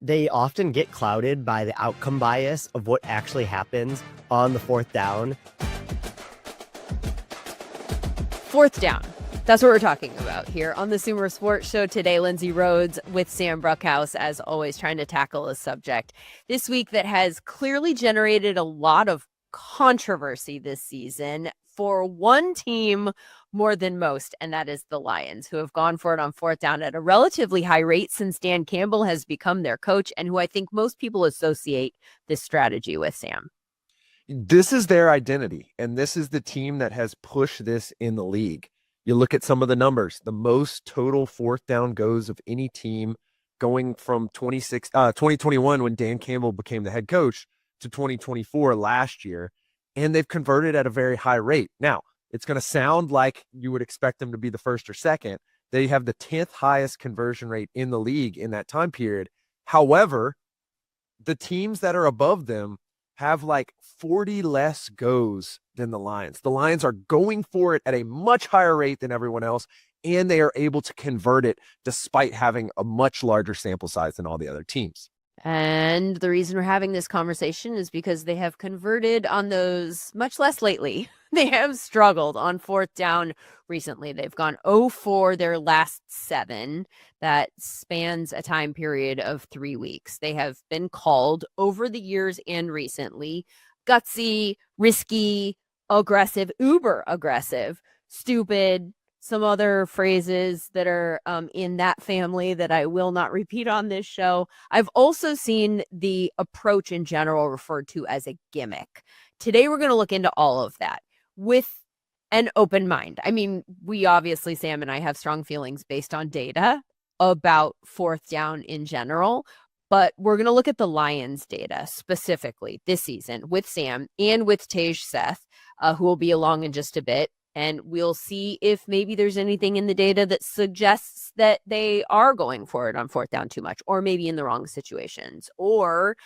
they often get clouded by the outcome bias of what actually happens on the fourth down. Fourth down. That's what we're talking about here on the SumerSports Show today. Lindsay Rhodes with Sam Bruckhouse, as always, trying to tackle a subject this week that has clearly generated a lot of controversy this season for one team more than most, and that is the Lions, who have gone for it on fourth down at a relatively high rate since Dan Campbell has become their coach, and who I think most people associate this strategy with, Sam. This is their identity, and this is the team that has pushed this in the league. You look at some of the numbers, the most total fourth down goes of any team going from 2021 when Dan Campbell became the head coach to 2024 last year, and they've converted at a very high rate. Now, it's going to sound like you would expect them to be the first or second. They have the 10th highest conversion rate in the league in that time period. However, the teams that are above them have like 40 less goes than the Lions. The Lions are going for it at a much higher rate than everyone else, and they are able to convert it despite having a much larger sample size than all the other teams. And the reason we're having this conversation is because they have converted on those much less lately. They have struggled on fourth down recently. They've gone 0 for their last 7. That spans a time period of 3 weeks. They have been called over the years and recently gutsy, risky, aggressive, uber aggressive, stupid, some other phrases that are in that family that I will not repeat on this show. I've also seen the approach in general referred to as a gimmick. Today, we're going to look into all of that with an open mind. I mean, we obviously, Sam and I, have strong feelings based on data about fourth down in general, but we're going to look at the Lions data specifically this season with Sam and with Seth, who will be along in just a bit. And we'll see if maybe there's anything in the data that suggests that they are going for it on fourth down too much, or maybe in the wrong situations. Or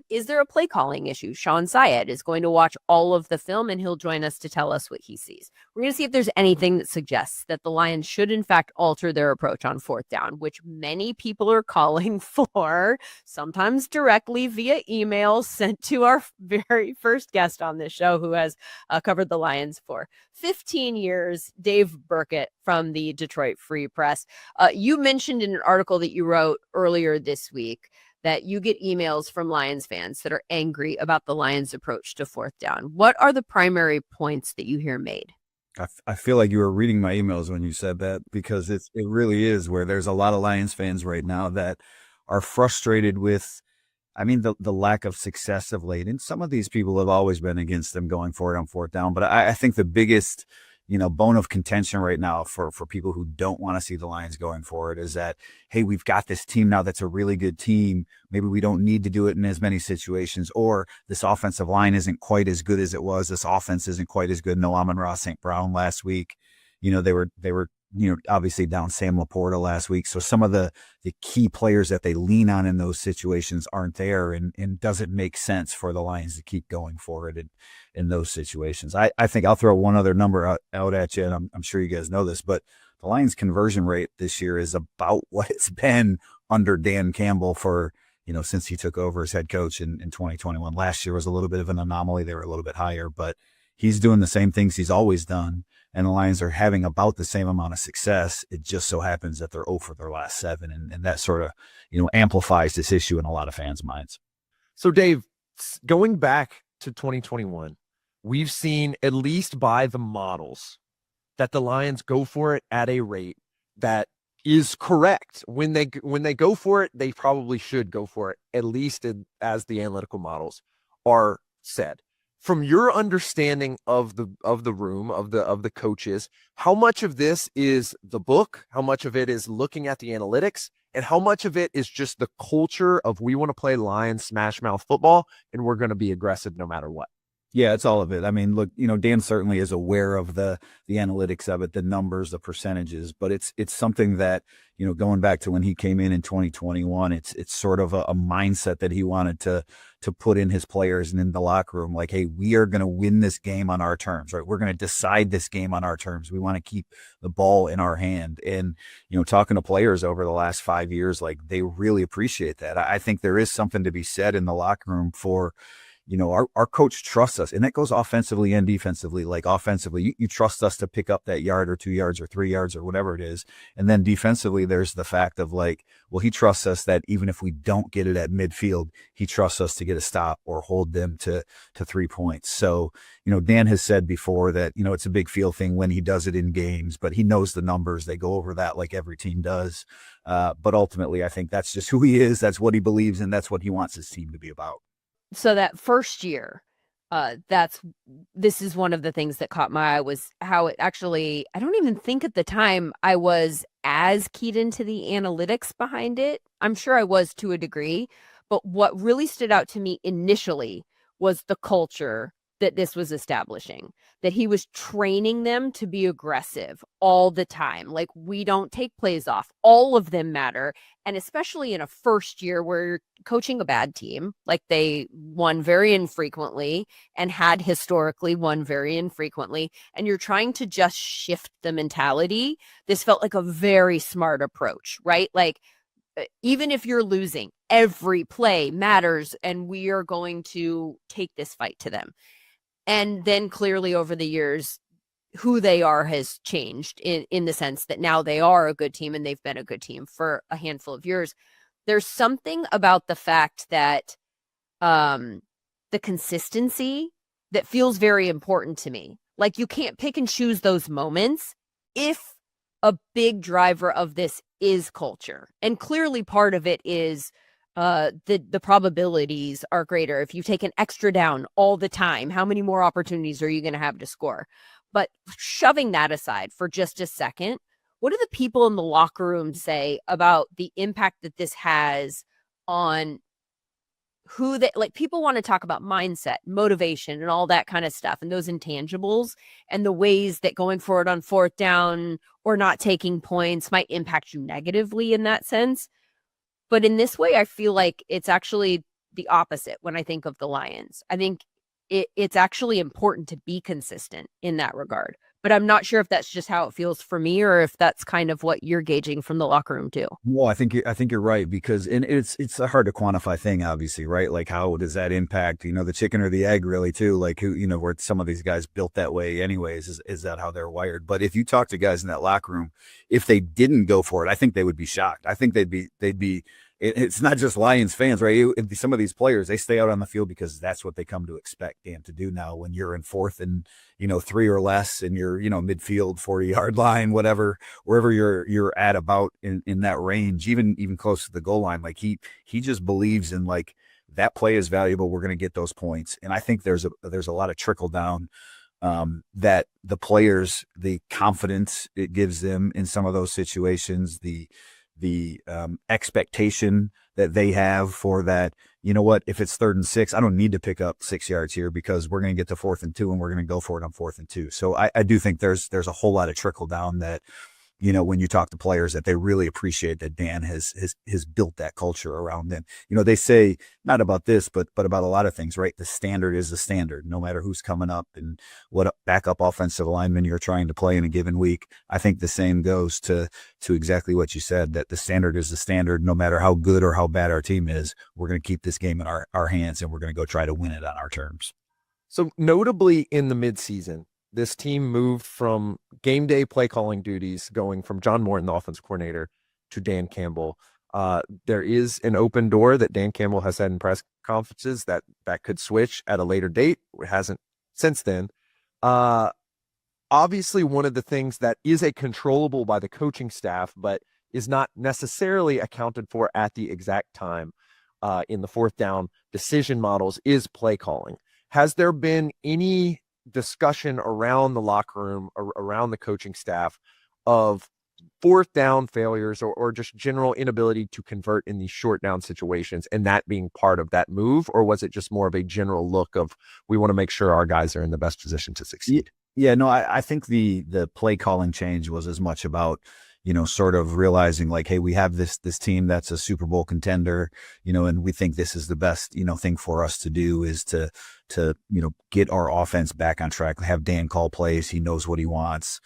is there a play calling issue? Shawn Syed is going to watch all of the film, and he'll join us to tell us what he sees. We're going to see if there's anything that suggests that the Lions should, in fact, alter their approach on fourth down, which many people are calling for, sometimes directly via email sent to our very first guest on this show, who has covered the Lions for 15 years, Dave Birkett from the Detroit Free Press. You mentioned in an article that you wrote earlier this week that you get emails from Lions fans that are angry about the Lions' approach to fourth down. What are the primary points that you hear made? I feel like you were reading my emails when you said that, because it really is where there's a lot of Lions fans right now that are frustrated with, the lack of success of late. And some of these people have always been against them going for it on fourth down. But I think the biggest, bone of contention right now for people who don't want to see the Lions going for it is that, hey, we've got this team now that's a really good team. Maybe we don't need to do it in as many situations, or this offensive line isn't quite as good as it was. This offense isn't quite as good. No Amon-Ra St. Brown last week. They were obviously down Sam Laporta last week. So some of the key players that they lean on in those situations aren't there, and doesn't make sense for the Lions to keep going for it in those situations. I think I'll throw one other number out at you, and I'm sure you guys know this, but the Lions conversion rate this year is about what it's been under Dan Campbell for, since he took over as head coach in 2021. Last year was a little bit of an anomaly. They were a little bit higher, but he's doing the same things he's always done. And the Lions are having about the same amount of success. It just so happens that they're 0 for their last 7. And that sort of, amplifies this issue in a lot of fans' minds. So, Dave, going back to 2021, we've seen, at least by the models, that the Lions go for it at a rate that is correct. When they go for it, they probably should go for it, at least as the analytical models are said. From your understanding of the room, of the coaches, how much of this is the book? How much of it is looking at the analytics? And how much of it is just the culture of, we want to play Lions smash mouth football and we're going to be aggressive no matter what? Yeah, it's all of it. I mean, look, Dan certainly is aware of the analytics of it, the numbers, the percentages, but it's something that, going back to when he came in 2021, it's sort of a mindset that he wanted to put in his players and in the locker room. Like, hey, we are going to win this game on our terms, right? We're going to decide this game on our terms. We want to keep the ball in our hand. And, talking to players over the last 5 years, like, they really appreciate that. I think there is something to be said in the locker room for, our coach trusts us, and that goes offensively and defensively. Like, offensively, you trust us to pick up that yard or 2 yards or 3 yards or whatever it is. And then defensively, there's the fact of like, well, he trusts us that even if we don't get it at midfield, he trusts us to get a stop or hold them to 3 points. So, Dan has said before that, it's a big feel thing when he does it in games, but he knows the numbers. They go over that like every team does. But ultimately, I think that's just who he is. That's what he believes in. That's what he wants his team to be about. So that first year, this is one of the things that caught my eye was how it actually, I don't even think at the time I was as keyed into the analytics behind it. I'm sure I was to a degree, but what really stood out to me initially was the culture that this was establishing, that he was training them to be aggressive all the time. Like, we don't take plays off. All of them matter. And especially in a first year where you're coaching a bad team, like they won very infrequently and had historically won very infrequently, and you're trying to just shift the mentality. This felt like a very smart approach, right? Like, even if you're losing, every play matters, and we are going to take this fight to them. And then clearly over the years, who they are has changed in the sense that now they are a good team, and they've been a good team for a handful of years. There's something about the fact that the consistency that feels very important to me. Like, you can't pick and choose those moments if a big driver of this is culture. And clearly part of it is the probabilities are greater. If you take an extra down all the time, how many more opportunities are you going to have to score? But shoving that aside for just a second, what do the people in the locker room say about the impact that this has on who they like? People want to talk about mindset, motivation, and all that kind of stuff, and those intangibles, and the ways that going forward on fourth down or not taking points might impact you negatively in that sense. But in this way, I feel like it's actually the opposite when I think of the Lions. I think it's actually important to be consistent in that regard. But I'm not sure if that's just how it feels for me, or if that's kind of what you're gauging from the locker room too. Well, I think you're right, because it's a hard to quantify thing, obviously, right? Like, how does that impact, the chicken or the egg, really, too? Like, who, were some of these guys built that way anyways? Is that how they're wired? But if you talk to guys in that locker room, if they didn't go for it, I think they would be shocked. I think they'd be. It's not just Lions fans, right? Some of these players, they stay out on the field because that's what they come to expect Dan to do now. When you're in fourth and 3 or less, and you're midfield 40-yard line, whatever, wherever you're at about in that range, even close to the goal line, like he just believes in, like, that play is valuable. We're going to get those points, and I think there's a lot of trickle down that the players, the confidence it gives them in some of those situations, the expectation that they have for that, if it's 3rd and 6, I don't need to pick up 6 yards here because we're going to get to 4th and 2 and we're going to go for it on 4th and 2. So I do think there's a whole lot of trickle down that, when you talk to players, that they really appreciate that Dan has built that culture around them. They say, not about this, but about a lot of things, right? The standard is the standard, no matter who's coming up and what backup offensive lineman you're trying to play in a given week. I think the same goes to exactly what you said, that the standard is the standard, no matter how good or how bad our team is. We're going to keep this game in our hands, and we're going to go try to win it on our terms. So notably in the midseason, this team moved from game day play calling duties, going from John Morton, the offensive coordinator, to Dan Campbell. There is an open door that Dan Campbell has said in press conferences that could switch at a later date. It hasn't since then. Obviously, one of the things that is a controllable by the coaching staff, but is not necessarily accounted for at the exact time in the fourth down decision models, is play calling. Has there been any discussion around the locker room, around the coaching staff, of fourth down failures or just general inability to convert in these short down situations, and that being part of that move? Or was it just more of a general look of, we want to make sure our guys are in the best position to succeed? Yeah, no, I think the play calling change was as much about, sort of realizing like, hey, we have this team that's a Super Bowl contender, and we think this is the best, thing for us to do is to get our offense back on track, have Dan call plays. He knows what he wants.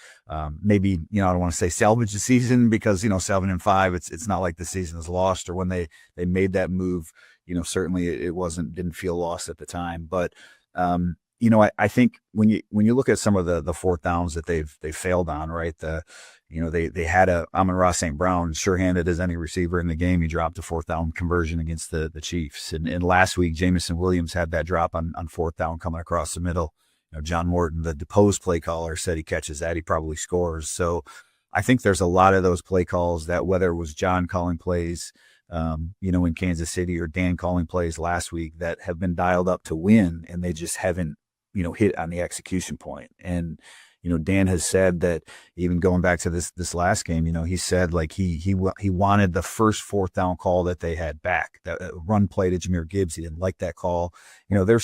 Maybe, I don't want to say salvage the season because, 7-5, it's not like the season is lost, or when they made that move, certainly it didn't feel lost at the time. But, I think when you look at some of the fourth downs that they failed on, right? They had Amon-Ra St. Brown, sure-handed as any receiver in the game. He dropped a fourth down conversion against the Chiefs. And last week, Jamison Williams had that drop on fourth down coming across the middle. John Morton, the deposed play caller, said he catches that, he probably scores. So I think there's a lot of those play calls that, whether it was John calling plays, in Kansas City, or Dan calling plays last week, that have been dialed up to win, and they just haven't hit on the execution point. And, Dan has said that, even going back to this last game, he said like he wanted the first fourth down call that they had back, that run play to Jahmyr Gibbs. He didn't like that call. There's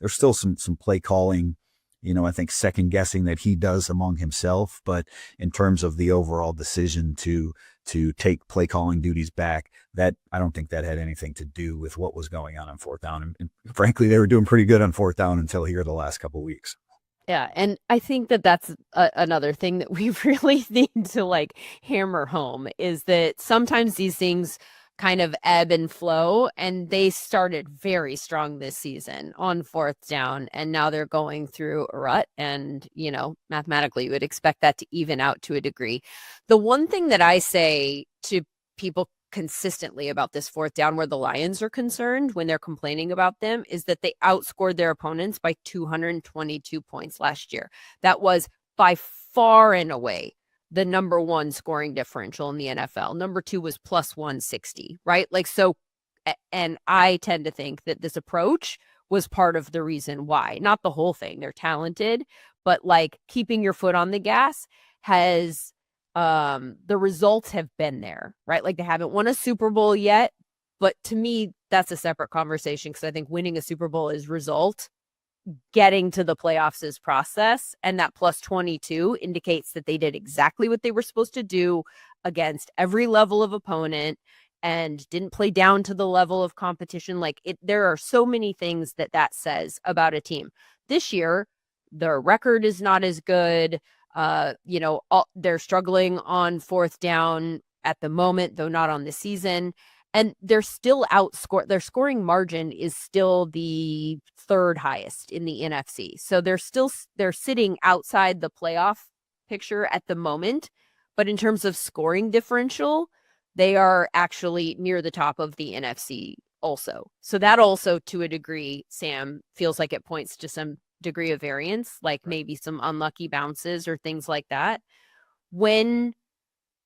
still some play calling, I think second guessing that he does among himself, but in terms of the overall decision to take play calling duties back, that I don't think that had anything to do with what was going on fourth down. And frankly, they were doing pretty good on fourth down until here the last couple of weeks. Yeah, and I think that's another thing that we really need to like hammer home, is that sometimes these things kind of ebb and flow, and they started very strong this season on fourth down, and now they're going through a rut, and mathematically you would expect that to even out to a degree. The one thing that I say to people consistently about this fourth down where the Lions are concerned when they're complaining about them is that they outscored their opponents by 222 points last year. That was by far and away the number one scoring differential in the NFL. Number two was plus 160, right? Like, so, and I tend to think that this approach was part of the reason why, not the whole thing. They're talented, but like keeping your foot on the gas has, the results have been there, right? Like, they haven't won a Super Bowl yet, but to me, that's a separate conversation, because I think winning a Super Bowl is result. Getting to the playoffs is process, and that plus 22 indicates that they did exactly what they were supposed to do against every level of opponent and didn't play down to the level of competition. Like, there are so many things that says about a team. This year, their record is not as good. They're struggling on fourth down at the moment, though not on the season. And they're still their scoring margin is still the third highest in the NFC. So they're sitting outside the playoff picture at the moment. But in terms of scoring differential, they are actually near the top of the NFC also. So that also, to a degree, Sam, feels like it points to some degree of variance, like maybe some unlucky bounces or things like that. When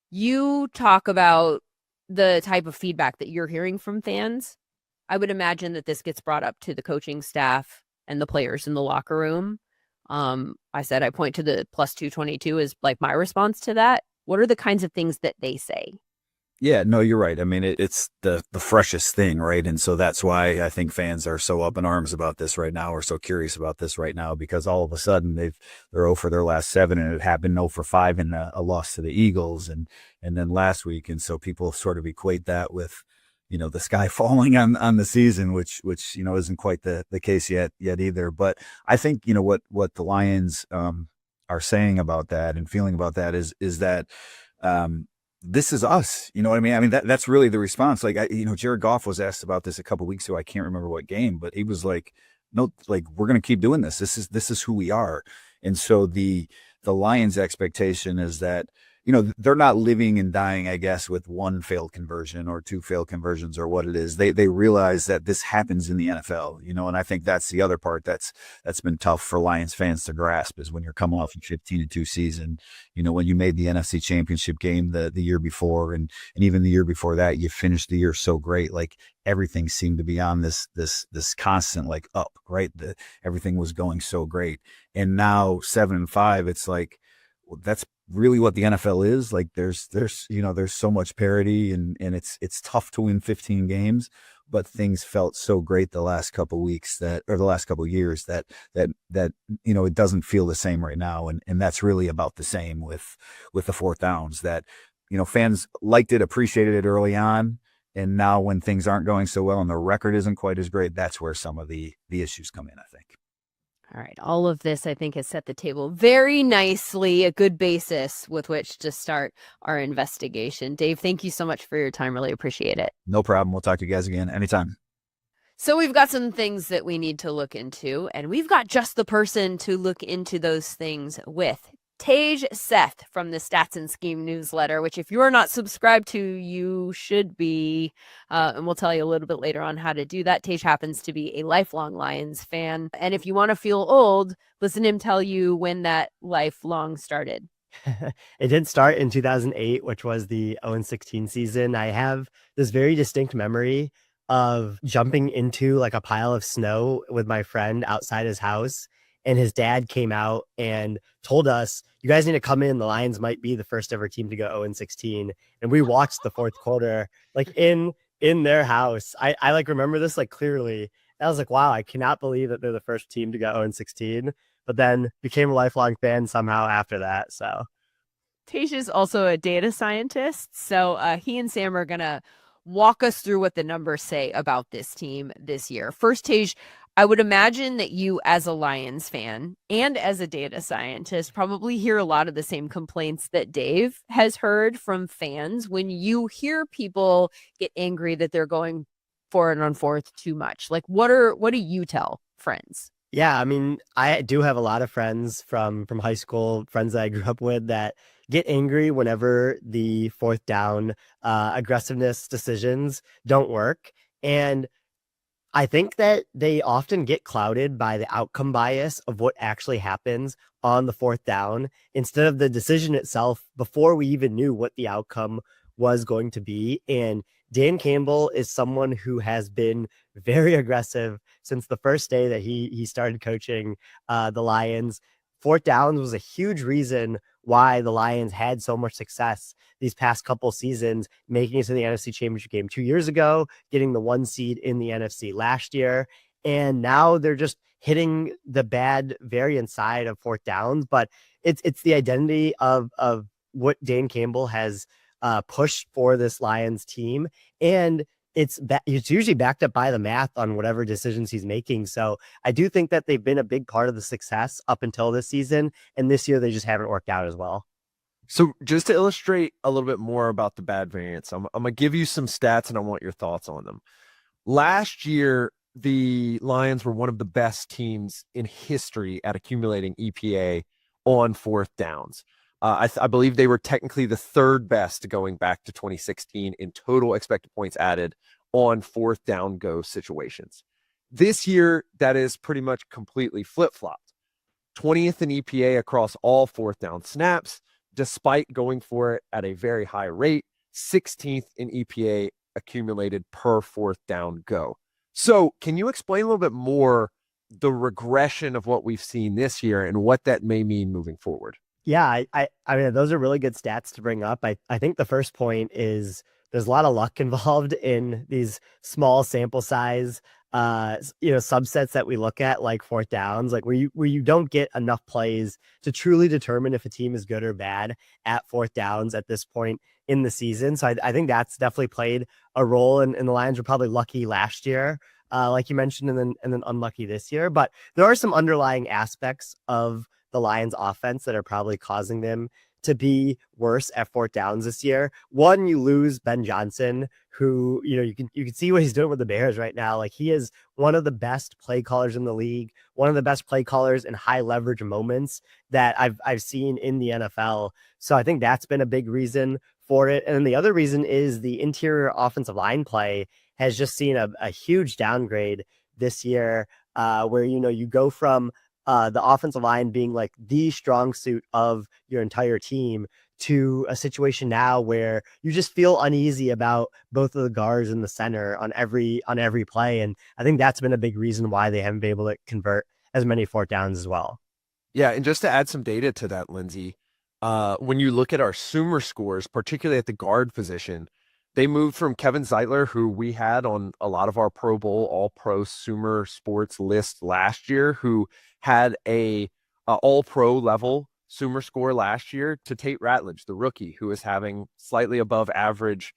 you talk about the type of feedback that you're hearing from fans, I would imagine that this gets brought up to the coaching staff and the players in the locker room. I said I point to the plus 222 as like my response to that. What are the kinds of things that they say? Yeah, no, you're right. I mean, it's the freshest thing, right? And so that's why I think fans are so up in arms about this right now, or so curious about this right now, because all of a sudden they're 0 for their last 7, and it happened 0 for 5 in a loss to the Eagles, and then last week, and so people sort of equate that with, the sky falling on the season, which isn't quite the case yet either. But I think what the Lions are saying about that and feeling about that is that. This is us. You know what I mean? I mean, that's really the response. Like, Jared Goff was asked about this a couple of weeks ago. I can't remember what game, but he was like, no, like, we're going to keep doing this. This is who we are. And so the Lions' expectation is that, they're not living and dying, I guess, with one failed conversion or 2 failed conversions or what it is. They realize that this happens in the NFL, and I think that's the other part that's been tough for Lions fans to grasp, is when you're coming off a 15-2 season, when you made the NFC Championship game the year before, and even the year before that, you finished the year so great. Like, everything seemed to be on this constant, like, up, right? Everything was going so great. And now 7-5, it's like, well, that's really what the NFL is. Like there's so much parity, and it's tough to win 15 games, but things felt so great the last couple weeks or the last couple years that it doesn't feel the same right now. And that's really about the same with the fourth downs, that, fans liked it, appreciated it early on. And now when things aren't going so well and the record isn't quite as great, that's where some of the issues come in, I think. All right. All of this, I think, has set the table very nicely, a good basis with which to start our investigation. Dave, thank you so much for your time. Really appreciate it. No problem. We'll talk to you guys again anytime. So we've got some things that we need to look into, and we've got just the person to look into those things with. Tage Seth from the Stats and Scheme newsletter, which if you're not subscribed to, you should be. And we'll tell you a little bit later on how to do that. Tage happens to be a lifelong Lions fan. And if you want to feel old, listen to him tell you when that lifelong started. It did start in 2008, which was the 0-16 season. I have this very distinct memory of jumping into like a pile of snow with my friend outside his house. And his dad came out and told us, you guys need to come in. The Lions might be the first ever team to go 0-16. And we watched the fourth quarter, like in their house. I like remember this like clearly. I was like, wow, I cannot believe that they're the first team to go 0-16, but then became a lifelong fan somehow after that. So Tage is also a data scientist. So he and Sam are going to walk us through what the numbers say about this team this year. First, Tage, I would imagine that you, as a Lions fan and as a data scientist, probably hear a lot of the same complaints that Dave has heard from fans when you hear people get angry that they're going for it on fourth too much. Like, what do you tell friends? yeah, I mean, I do have a lot of friends from high school, friends that I grew up with, that get angry whenever the fourth down aggressiveness decisions don't work. And I think that they often get clouded by the outcome bias of what actually happens on the fourth down instead of the decision itself before we even knew what the outcome was going to be. And Dan Campbell is someone who has been very aggressive since the first day that he started coaching the Lions. Fourth downs was a huge reason why the Lions had so much success these past couple seasons, making it to the NFC Championship game 2 years ago, getting the 1 seed in the NFC last year. And now they're just hitting the bad variant side of fourth downs. But it's the identity of what Dan Campbell has pushed for this Lions team. And it's usually backed up by the math on whatever decisions he's making. So I do think that they've been a big part of the success up until this season. And this year, they just haven't worked out as well. So just to illustrate a little bit more about the bad variance, I'm going to give you some stats and I want your thoughts on them. Last year, the Lions were one of the best teams in history at accumulating EPA on fourth downs. I believe they were technically the third best going back to 2016 in total expected points added on fourth down go situations. This year, that is pretty much completely flip-flopped. 20th in EPA across all fourth down snaps, despite going for it at a very high rate, 16th in EPA accumulated per fourth down go. So can you explain a little bit more the regression of what we've seen this year and what that may mean moving forward? Yeah, I mean, those are really good stats to bring up. I think the first point is there's a lot of luck involved in these small sample size, subsets that we look at, like fourth downs, like where you don't get enough plays to truly determine if a team is good or bad at fourth downs at this point in the season. So I think that's definitely played a role, and the Lions were probably lucky last year, like you mentioned, and then unlucky this year. But there are some underlying aspects of the Lions offense that are probably causing them to be worse at fourth downs this year. One, you lose Ben Johnson, who, you can see what he's doing with the Bears right now. Like, he is one of the best play callers in the league, one of the best play callers in high leverage moments that I've seen in the NFL. So I think that's been a big reason for it. And then the other reason is the interior offensive line play has just seen a huge downgrade this year, where, you go from the offensive line being like the strong suit of your entire team to a situation now where you just feel uneasy about both of the guards in the center on every play. And I think that's been a big reason why they haven't been able to convert as many fourth downs as well. Yeah. And just to add some data to that, Lindsay, when you look at our Sumer scores, particularly at the guard position, they moved from Kevin Zeitler, who we had on a lot of our Pro Bowl All-Pro SumerSports list last year, who had a All-Pro level Sumer score last year, to Tate Ratledge, the rookie, who is having slightly above average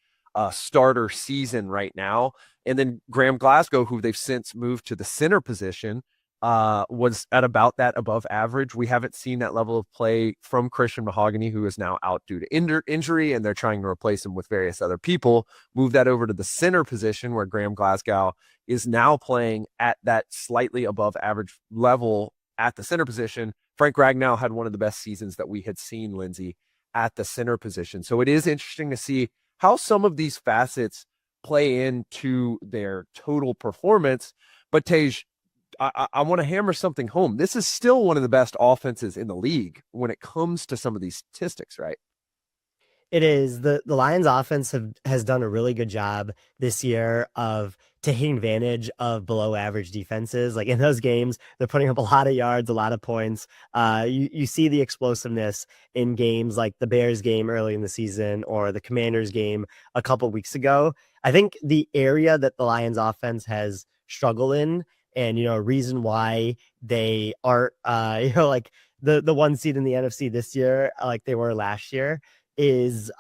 starter season right now. And then Graham Glasgow, who they've since moved to the center position, was at about that above average. We haven't seen that level of play from Christian Mahogany, who is now out due to injury, and they're trying to replace him with various other people. Move that over to the center position, where Graham Glasgow is now playing at that slightly above average level at the center position. Frank Ragnow had one of the best seasons that we had seen, Lindsay, at the center position. So it is interesting to see how some of these facets play into their total performance. But Tej, I want to hammer something home. This is still one of the best offenses in the league when it comes to some of these statistics, right? It is. The Lions offense has done a really good job this year of taking advantage of below average defenses. Like in those games, they're putting up a lot of yards, a lot of points. You see the explosiveness in games like the Bears game early in the season or the Commanders game a couple weeks ago. I think the area that the Lions offense has struggled in, and a reason why they aren't like the one seed in the NFC this year like they were last year, is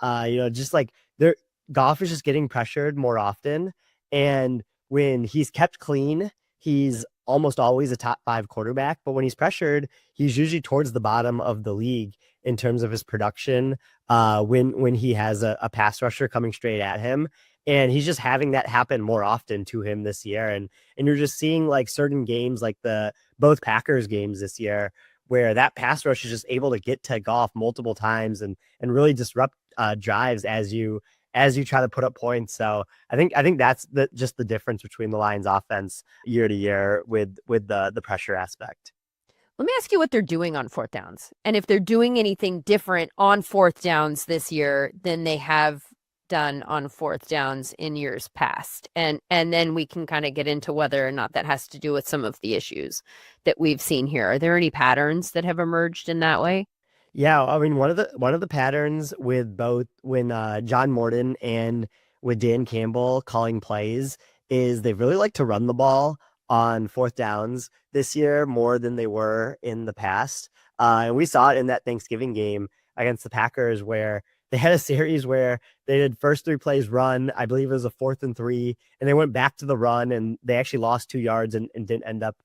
just like their Goff is just getting pressured more often, and when he's kept clean, he's almost always a top 5 quarterback, but when he's pressured, he's usually towards the bottom of the league in terms of his production when he has a pass rusher coming straight at him. And he's just having that happen more often to him this year. And you're just seeing like certain games, like both Packers games this year, where that pass rush is just able to get to Goff multiple times and really disrupt drives as you try to put up points. So I think that's just the difference between the Lions offense year to year with the pressure aspect. Let me ask you what they're doing on fourth downs, and if they're doing anything different on fourth downs this year than they have done on fourth downs in years past. And then we can kind of get into whether or not that has to do with some of the issues that we've seen here. Are there any patterns that have emerged in that way? Yeah, I mean, one of the patterns with both when John Morton and with Dan Campbell calling plays is they really like to run the ball on fourth downs this year more than they were in the past. And we saw it in that Thanksgiving game against the Packers, where they had a series where they did first 3 plays run. I believe it was a 4th and 3, and they went back to the run, and they actually lost 2 yards and didn't end up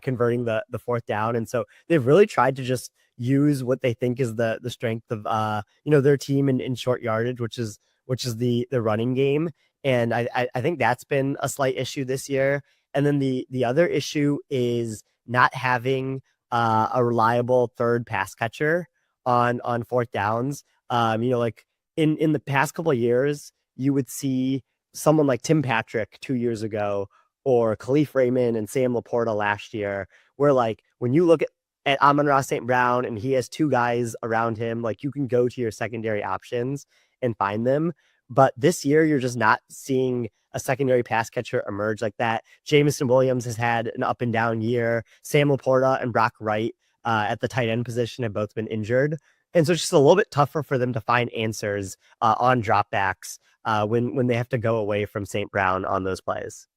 converting the 4th down. And so they've really tried to just use what they think is the strength of their team in short yardage, which is the running game. And I think that's been a slight issue this year. And then the other issue is not having a reliable third pass catcher on fourth downs. Like in the past couple of years, you would see someone like Tim Patrick 2 years ago, or Khalif Raymond and Sam Laporta last year, where like when you look at Amon-Ra St. Brown and he has 2 guys around him, like you can go to your secondary options and find them. But this year, you're just not seeing a secondary pass catcher emerge like that. Jameson Williams has had an up and down year. Sam Laporta and Brock Wright at the tight end position have both been injured. And so it's just a little bit tougher for them to find answers on dropbacks when they have to go away from St. Brown on those plays.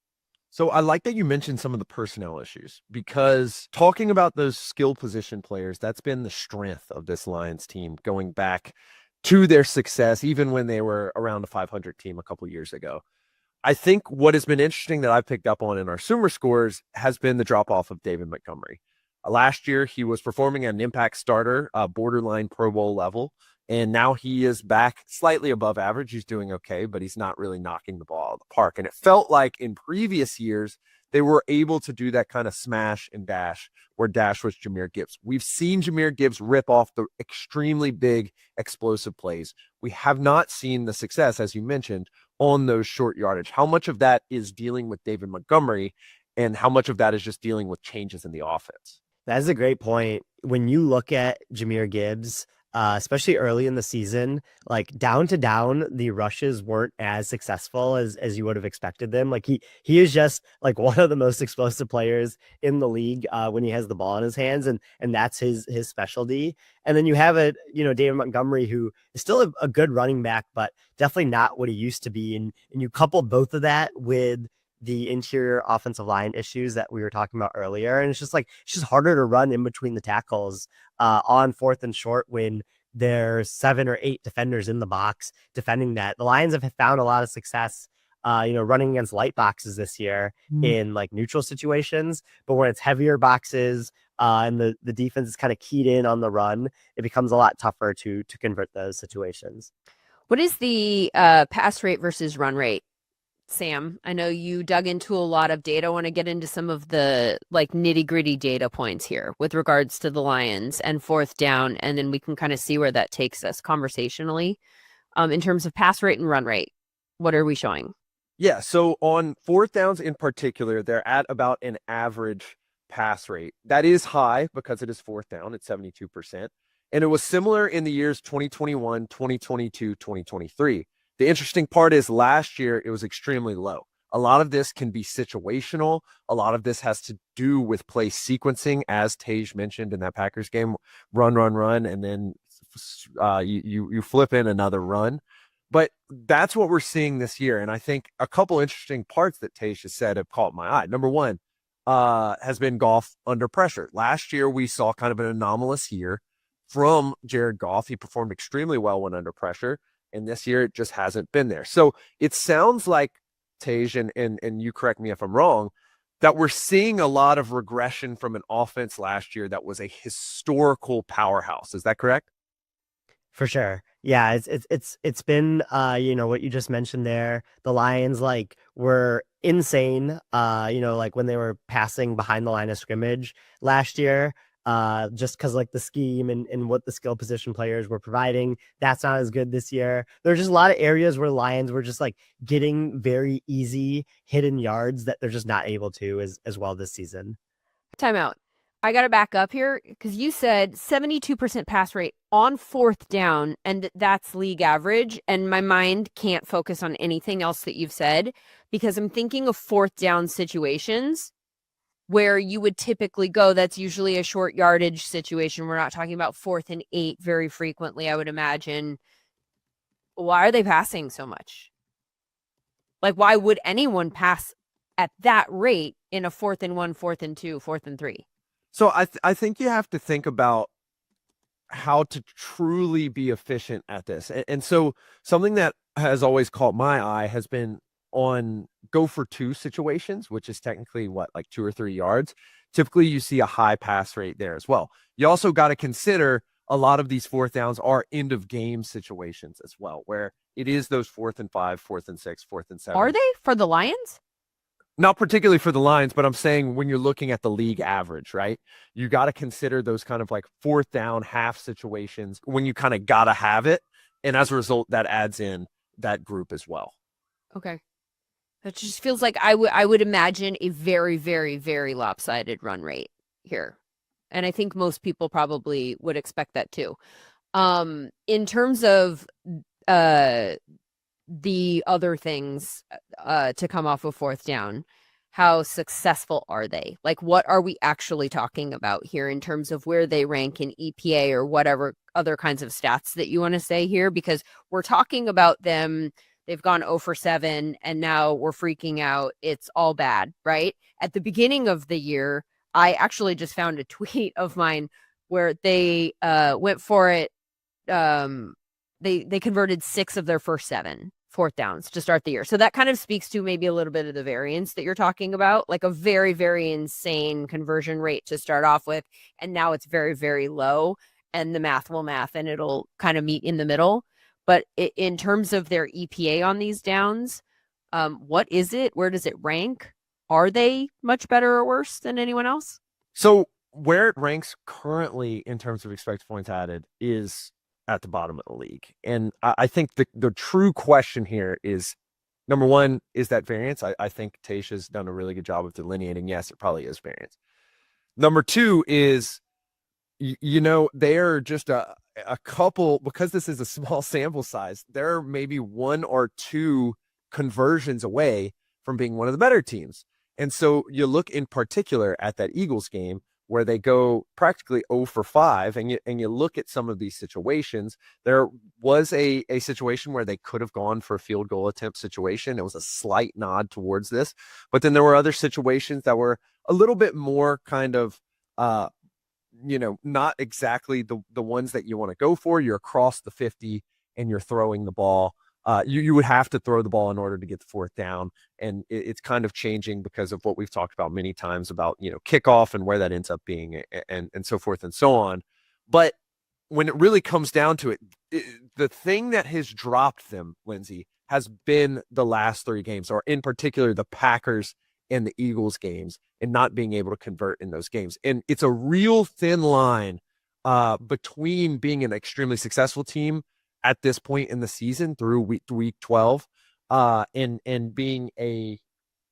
So I like that you mentioned some of the personnel issues, because talking about those skill position players, that's been the strength of this Lions team going back to their success, even when they were around a 500 team a couple years ago. I think what has been interesting that I've picked up on in our Sumer scores has been the drop off of David Montgomery. Last year, he was performing at an impact starter, borderline Pro Bowl level, and now he is back slightly above average. He's doing okay, but he's not really knocking the ball out of the park. And it felt like in previous years, they were able to do that kind of smash and dash, where dash was Jahmyr Gibbs. We've seen Jahmyr Gibbs rip off the extremely big, explosive plays. We have not seen the success, as you mentioned, on those short yardage. How much of that is dealing with David Montgomery, and how much of that is just dealing with changes in the offense? That's a great point. When you look at Jahmyr Gibbs, especially early in the season, like down to down, the rushes weren't as successful as you would have expected them. Like he is just like one of the most explosive players in the league when he has the ball in his hands, and that's his specialty. And then you have David Montgomery, who is still a good running back, but definitely not what he used to be. And you couple both of that with the interior offensive line issues that we were talking about earlier. And it's just harder to run in between the tackles on 4th and short when there's 7 or 8 defenders in the box defending that. The Lions have found a lot of success, running against light boxes this year in like neutral situations, but when it's heavier boxes and the defense is kind of keyed in on the run, it becomes a lot tougher to convert those situations. What is the pass rate versus run rate, Sam? I know you dug into a lot of data. I want to get into some of the like nitty-gritty data points here with regards to the Lions and 4th down, and then we can kind of see where that takes us conversationally. In terms of pass rate and run rate, what are we showing? Yeah, so on 4th downs in particular, they're at about an average pass rate. That is high because it is 4th down at 72%. And it was similar in the years 2021, 2022, 2023. The interesting part is last year, it was extremely low. A lot of this can be situational. A lot of this has to do with play sequencing, as Tage mentioned in that Packers game, run, and then you flip in another run. But that's what we're seeing this year. And I think a couple interesting parts that Tage has said have caught my eye. Number one has been Goff under pressure. Last year, we saw kind of an anomalous year from Jared Goff. He performed extremely well when under pressure. And this year, it just hasn't been there. So it sounds like, Tage, and you correct me if I'm wrong, that we're seeing a lot of regression from an offense last year that was a historical powerhouse. Is that correct? For sure. Yeah, it's been what you just mentioned there. The Lions were insane, like when they were passing behind the line of scrimmage last year, just because the scheme and what the skill position players were providing, that's not as good this year. There's just a lot of areas where Lions were just getting very easy hidden yards that they're just not able to as well this season. Timeout. I got to back up here because you said 72% pass rate on 4th down, and that's league average. And my mind can't focus on anything else that you've said because I'm thinking of 4th down situations where you would typically go. That's usually a short yardage situation. We're not talking about 4th and 8 very frequently, I would imagine. Why are they passing so much? Why would anyone pass at that rate in a 4th and 1, 4th and 2, 4th and 3? So I think you have to think about how to truly be efficient at this. And so something that has always caught my eye has been on go for 2 situations, which is technically 2 or 3 yards. Typically you see a high pass rate there as well. You also got to consider a lot of these 4th downs are end of game situations as well, where it is those 4th and 5, 4th and 6, 4th and 7. Are they for the Lions? Not particularly for the Lions, but I'm saying when you're looking at the league average, right? You got to consider those kind of 4th down half situations when you kind of got to have it. And as a result, that adds in that group as well. Okay. That just feels like I would imagine a very, very, very lopsided run rate here. And I think most people probably would expect that too. In terms of the other things to come off of 4th down, how successful are they? What are we actually talking about here in terms of where they rank in EPA or whatever other kinds of stats that you want to say here? Because we're talking about them, they've gone 0 for 7, and now we're freaking out. It's all bad, right? At the beginning of the year, I actually just found a tweet of mine where they went for it. They converted 6 of their first 7 4th downs to start the year. So that kind of speaks to maybe a little bit of the variance that you're talking about, a very, very insane conversion rate to start off with. And now it's very, very low, and the math will math and it'll kind of meet in the middle. But in terms of their EPA on these downs, what is it? Where does it rank? Are they much better or worse than anyone else? So where it ranks currently in terms of expected points added is at the bottom of the league. And I think the true question here is, number one, is that variance? I think Tasha's done a really good job of delineating. Yes, it probably is variance. Number 2 is They're just a couple, because this is a small sample size, they're maybe one or two conversions away from being one of the better teams. And so you look in particular at that Eagles game where they go practically 0 for 5, and you look at some of these situations. There was a situation where they could have gone for a field goal attempt situation. It was a slight nod towards this, but then there were other situations that were a little bit more kind of not exactly the ones that you want to go for. You're across the 50 and you're throwing the ball. You would have to throw the ball in order to get the fourth down. And it's kind of changing because of what we've talked about many times about, kickoff and where that ends up being, and so forth and so on. But when it really comes down to it, the thing that has dropped them, Lindsay, has been the last 3 games, or in particular, the Packers and the Eagles games, and not being able to convert in those games. And it's a real thin line between being an extremely successful team at this point in the season through week 12 and being a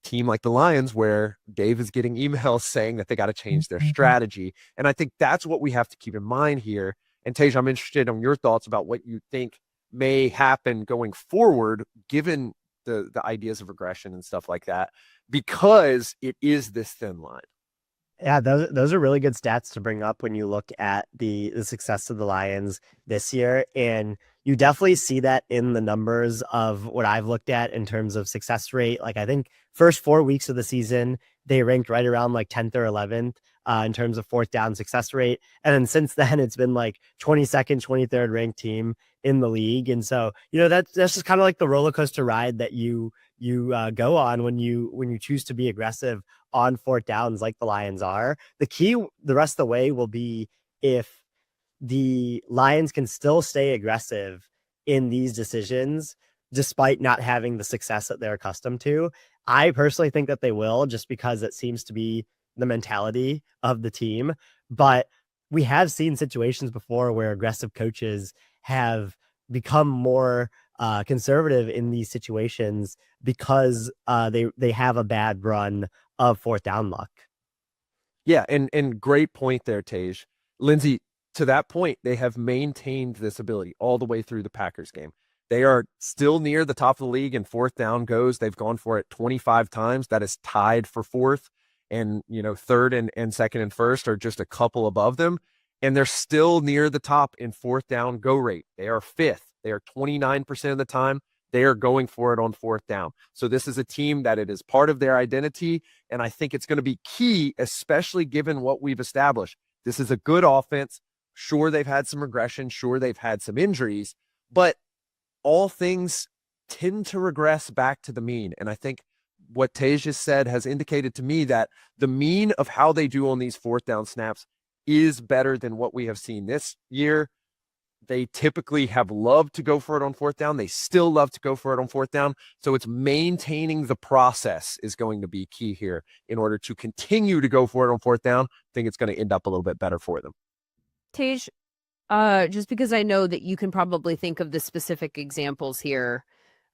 team like the Lions, where Dave is getting emails saying that they got to change their strategy. And I think that's what we have to keep in mind here. And Tej, I'm interested in your thoughts about what you think may happen going forward, given the ideas of regression and stuff like that, because it is this thin line. Yeah, those are really good stats to bring up when you look at the success of the Lions this year. And you definitely see that in the numbers of what I've looked at in terms of success rate. Like, I think first 4 weeks of the season, they ranked right around like 10th or 11th in terms of fourth down success rate. And then since then, it's been like 22nd, 23rd ranked team in the league. And so, that's just kind of like the roller coaster ride that you go on when you choose to be aggressive on fourth downs like the Lions are. The key the rest of the way will be if the Lions can still stay aggressive in these decisions despite not having the success that they're accustomed to. I personally think that they will, just because it seems to be the mentality of the team. But we have seen situations before where aggressive coaches have become more conservative in these situations because they have a bad run of fourth down luck. Yeah, and great point there, Tej. Lindsay, to that point, they have maintained this ability all the way through the Packers game. They are still near the top of the league in fourth down goes. They've gone for it 25 times. That is tied for fourth. And, third and second and first are just a couple above them. And they're still near the top in fourth down go rate. They are fifth. They are 29% of the time they are going for it on fourth down. So this is a team that it is part of their identity. And I think it's going to be key, especially given what we've established. This is a good offense. Sure, they've had some regression. Sure, they've had some injuries, but all things tend to regress back to the mean. And I think what Tej just said has indicated to me that the mean of how they do on these fourth down snaps is better than what we have seen this year. They typically have loved to go for it on fourth down. They still love to go for it on fourth down. So it's maintaining the process is going to be key here in order to continue to go for it on fourth down. I think it's going to end up a little bit better for them. Tej, just because I know that you can probably think of the specific examples here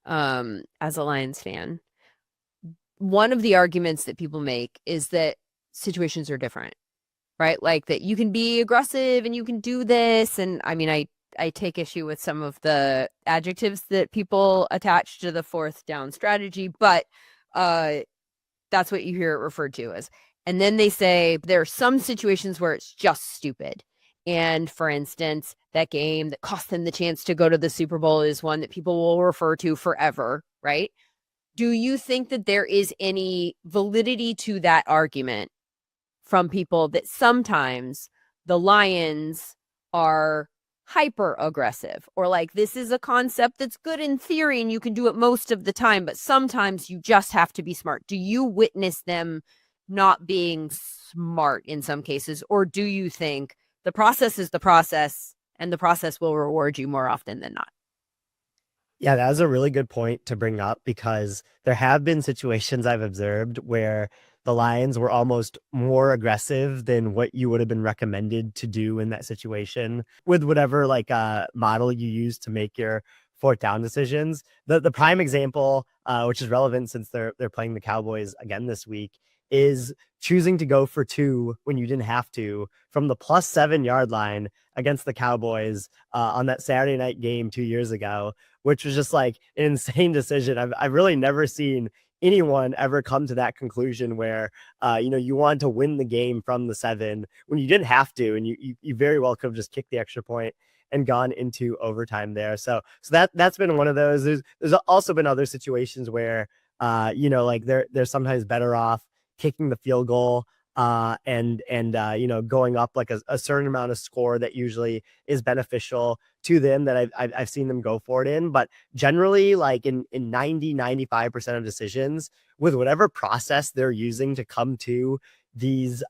as a Lions fan, one of the arguments that people make is that situations are different, right? Like that you can be aggressive and you can do this. And I mean, I take issue with some of the adjectives that people attach to the fourth down strategy, but that's what you hear it referred to as. And then they say there are some situations where it's just stupid. And for instance, that game that cost them the chance to go to the Super Bowl is one that people will refer to forever, right? Do you think that there is any validity to that argument from people that sometimes the Lions are hyper aggressive, or like this is a concept that's good in theory and you can do it most of the time, but sometimes you just have to be smart? Do you witness them not being smart in some cases, or do you think the process is the process and the process will reward you more often than not? Yeah, that was a really good point to bring up, because there have been situations I've observed where the Lions were almost more aggressive than what you would have been recommended to do in that situation with whatever model you use to make your fourth down decisions. The prime example, which is relevant since they're playing the Cowboys again this week, is choosing to go for 2 when you didn't have to from the +7 yard line against the Cowboys on that Saturday night game 2 years ago, which was just like an insane decision. I've really never seen anyone ever come to that conclusion where you want to win the game from the 7 when you didn't have to, and you very well could have just kicked the extra point and gone into overtime there. So that's been one of those. There's also been other situations where like they're sometimes better off kicking the field goal and going up like a certain amount of score that usually is beneficial to them, that I've seen them go for it in. But generally, like in 95% of decisions, with whatever process they're using to come to these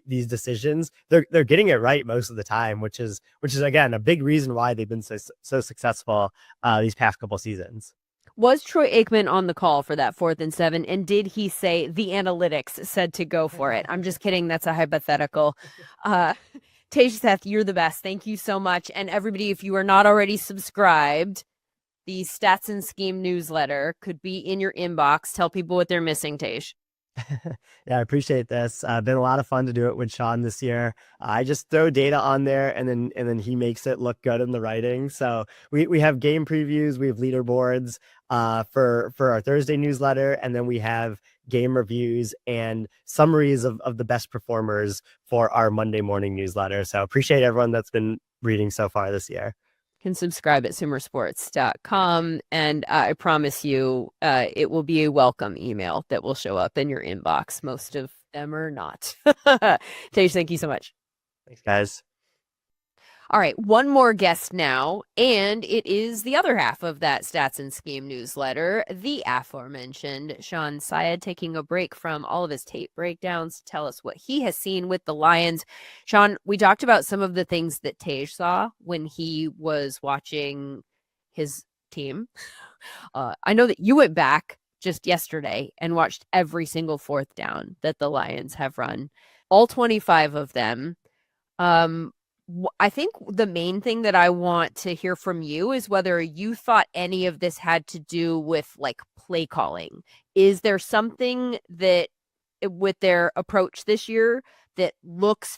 decisions, they're getting it right most of the time, which is again a big reason why they've been so successful these past couple seasons. Was Troy Aikman on the call for that 4th and 7? And did he say the analytics said to go for it? I'm just kidding. That's a hypothetical. Tej, Seth, you're the best. Thank you so much. And everybody, if you are not already subscribed, the Stats and Scheme newsletter could be in your inbox. Tell people what they're missing, Tej. Yeah, I appreciate this. Been a lot of fun to do it with Shawn this year. I just throw data on there, and then he makes it look good in the writing. So we have game previews, we have leaderboards for our Thursday newsletter, and then we have game reviews and summaries of the best performers for our Monday morning newsletter. So appreciate everyone that's been reading so far this year. Can subscribe at SumerSports.com, and I promise you it will be a welcome email that will show up in your inbox. Most of them are not. Tej, thank you so much. Thanks, guys. All right, one more guest now, and it is the other half of that Stats and Scheme newsletter, the aforementioned Shawn Syed, taking a break from all of his tape breakdowns to tell us what he has seen with the Lions. Shawn, we talked about some of the things that Tej saw when he was watching his team. I know that you went back just yesterday and watched every single 4th down that the Lions have run, all 25 of them. I think the main thing that I want to hear from you is whether you thought any of this had to do with like play calling. Is there something that with their approach this year that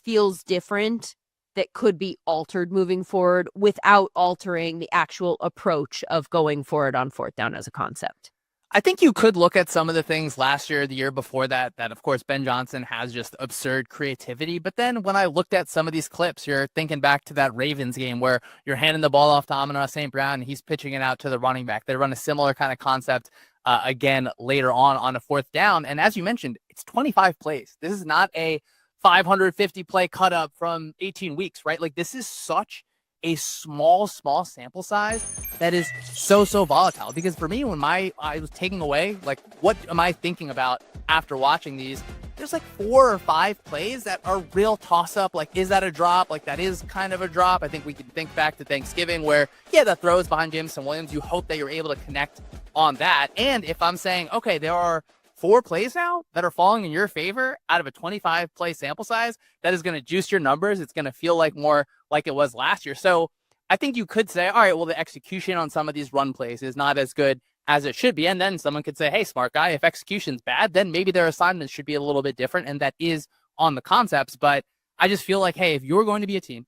feels different, that could be altered moving forward without altering the actual approach of going for it on 4th down as a concept? I think you could look at some of the things last year, the year before that of course, Ben Johnson has just absurd creativity. But then when I looked at some of these clips, you're thinking back to that Ravens game where you're handing the ball off to Amon-Ra St. Brown and he's pitching it out to the running back. They run a similar kind of concept again later on a 4th down. And as you mentioned, it's 25 plays. This is not a 550 play cut up from 18 weeks, right? Like this is such a small sample size that is so volatile. Because for me, when I was taking away, like, what am I thinking about after watching these? There's like 4 or 5 plays that are real toss up. Like, is that a drop? Like, that is kind of a drop. I think we can think back to Thanksgiving where, yeah, that throws behind Jameson Williams. You hope that you're able to connect on that. And if I'm saying, okay, there are 4 plays now that are falling in your favor out of a 25 play sample size, that is going to juice your numbers. It's going to feel like more like it was last year. So I think you could say, all right, well, the execution on some of these run plays is not as good as it should be. And then someone could say, hey, smart guy, if execution's bad, then maybe their assignments should be a little bit different. And that is on the concepts. But I just feel like, hey, if you're going to be a team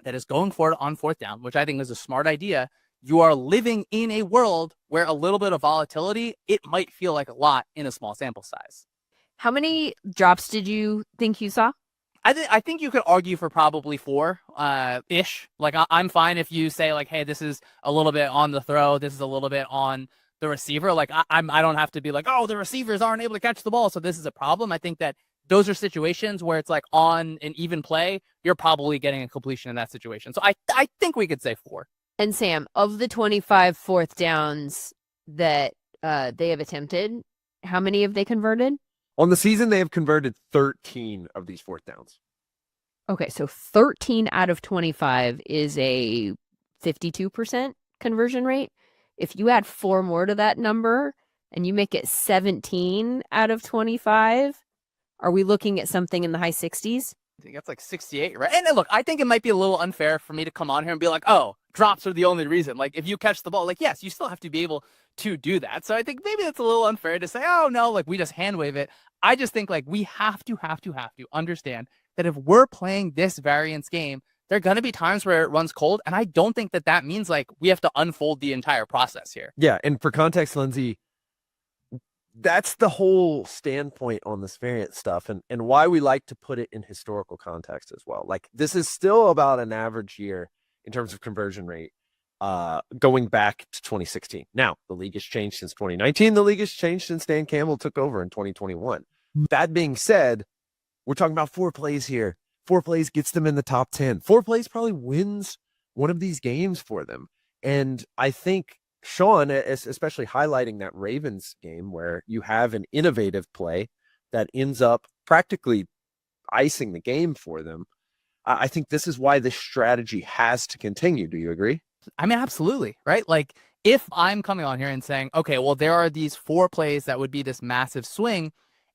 that is going for it on 4th down, which I think is a smart idea, you are living in a world where a little bit of volatility, it might feel like a lot in a small sample size. How many drops did you think you saw? I think you could argue for probably 4 ish. Like I'm fine if you say like, hey, this is a little bit on the throw, this is a little bit on the receiver. Like I don't have to be like, oh, the receivers aren't able to catch the ball, so this is a problem. I think that those are situations where it's like on an even play, you're probably getting a completion in that situation. So I think we could say 4. And Sam, of the 25 4th downs that they have attempted, how many have they converted? On the season, they have converted 13 of these 4th downs. Okay, so 13 out of 25 is a 52% conversion rate. If you add 4 more to that number and you make it 17 out of 25, are we looking at something in the high 60s? I think that's like 68, right? And look, I think it might be a little unfair for me to come on here and be like, oh, drops are the only reason. Like, if you catch the ball, like, yes, you still have to be able to do that. So I think maybe that's a little unfair to say, oh no, like we just hand wave it. I just think like we have to understand that if we're playing this variance game, there are going to be times where it runs cold. And I don't think that that means like we have to unfold the entire process here. Yeah. And for context, Lindsay, that's the whole standpoint on this variant stuff and why we like to put it in historical context as well. Like this is still about an average year in terms of conversion rate going back to 2016. Now, the league has changed since 2019. The league has changed since Dan Campbell took over in 2021. That being said, we're talking about 4 plays here. 4 plays gets them in the top 10. 4 plays probably wins one of these games for them. And I think Shawn, especially highlighting that Ravens game where you have an innovative play that ends up practically icing the game for them. I think this is why this strategy has to continue. Do you agree? I mean, absolutely, right? Like if I'm coming on here and saying, okay, well, there are these 4 plays that would be this massive swing.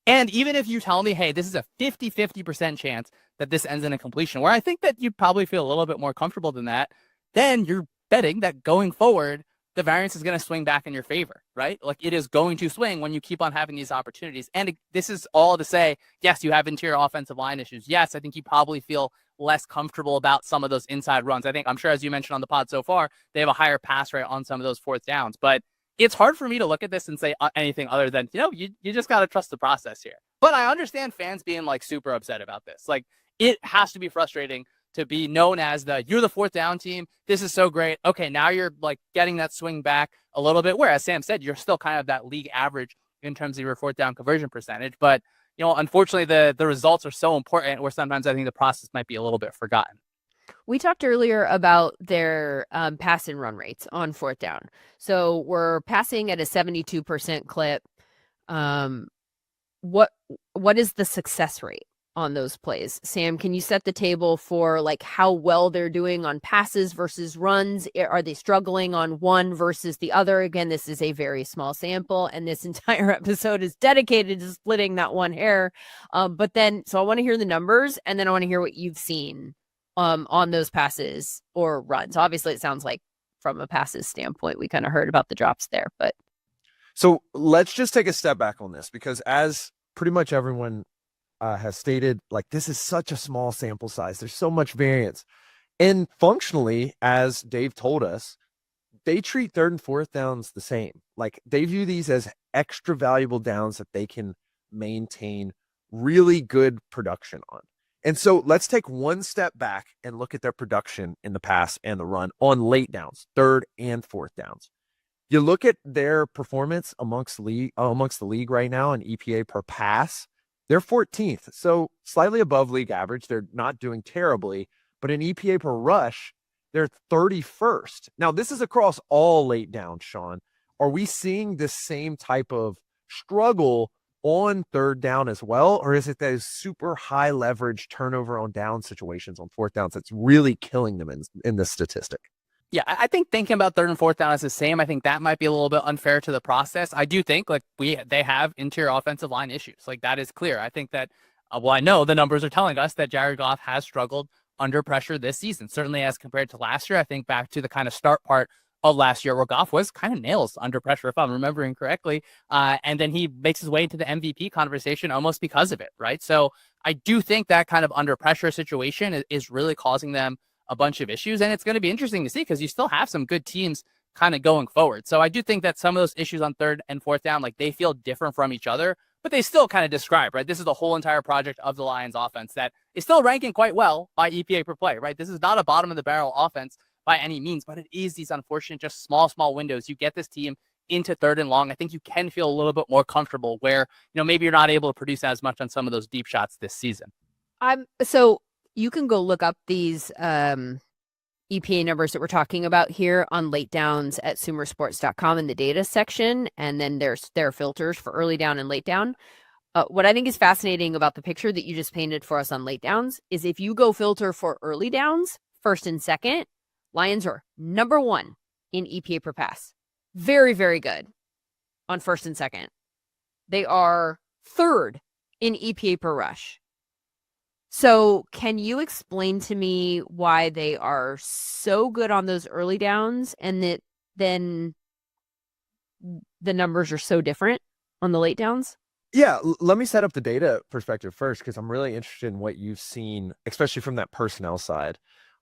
And even if you tell me, hey, this is a 50% chance that this ends in a completion, where I think that you probably feel a little bit more comfortable than that, then you're betting that going forward, the variance is going to swing back in your favor, right? Like it is going to swing when you keep on having these opportunities. And this is all to say, yes, you have interior offensive line issues. Yes, I think you probably feel less comfortable about some of those inside runs. I'm sure, as you mentioned on the pod so far, they have a higher pass rate on some of those 4th downs. But it's hard for me to look at this and say anything other than, you just got to trust the process here. But I understand fans being like super upset about this. Like it has to be frustrating to be known as you're the 4th down team. This is so great. Okay, now you're like getting that swing back a little bit, where, as Sam said, you're still kind of that league average in terms of your 4th down conversion percentage. But, unfortunately, the results are so important where sometimes I think the process might be a little bit forgotten. We talked earlier about their pass and run rates on 4th down. So we're passing at a 72% clip. What is the success rate on those plays? Sam, can you set the table for like how well they're doing on passes versus runs? Are they struggling on one versus the other? Again, this is a very small sample, and this entire episode is dedicated to splitting that one hair. But then, so I want to hear the numbers, and then I want to hear what you've seen on those passes or runs. Obviously, it sounds like from a passes standpoint, we kind of heard about the drops there, but. So let's just take a step back on this, because as pretty much everyone has stated, like this is such a small sample size. There's so much variance. And functionally, as Dave told us, they treat 3rd and 4th downs the same. Like they view these as extra valuable downs that they can maintain really good production on. And so let's take one step back and look at their production in the pass and the run on late downs, 3rd and 4th downs. You look at their performance amongst the league right now in EPA per pass, they're 14th, so slightly above league average. They're not doing terribly, but in EPA per rush, they're 31st. Now, this is across all late downs, Shawn. Are we seeing this same type of struggle on 3rd down as well? Or is it those super high leverage turnover on down situations on 4th downs that's really killing them in this statistic? Yeah, I think thinking about 3rd and 4th down is the same. I think that might be a little bit unfair to the process. I do think like they have interior offensive line issues. Like that is clear. I think that, I know the numbers are telling us that Jared Goff has struggled under pressure this season, certainly as compared to last year. I think back to the kind of start part of last year where Goff was kind of nails under pressure, if I'm remembering correctly. And then he makes his way into the MVP conversation almost because of it, right? So I do think that kind of under pressure situation is really causing them a bunch of issues. And it's going to be interesting to see because you still have some good teams kind of going forward. So I do think that some of those issues on 3rd and 4th down, like they feel different from each other, but they still kind of describe, right? This is the whole entire project of the Lions offense that is still ranking quite well by EPA per play, right? This is not a bottom of the barrel offense by any means, but it is these unfortunate, just small windows. You get this team into 3rd and long. I think you can feel a little bit more comfortable where, maybe you're not able to produce as much on some of those deep shots this season. So you can go look up these EPA numbers that we're talking about here on late downs at SumerSports.com in the data section. And then there are filters for early down and late down. What I think is fascinating about the picture that you just painted for us on late downs is if you go filter for early downs, 1st and 2nd, Lions are number 1 in EPA per pass. Very, very good on 1st and 2nd. They are 3rd in EPA per rush. So can you explain to me why they are so good on those early downs and that then the numbers are so different on the late downs? Yeah, let me set up the data perspective first, because I'm really interested in what you've seen, especially from that personnel side,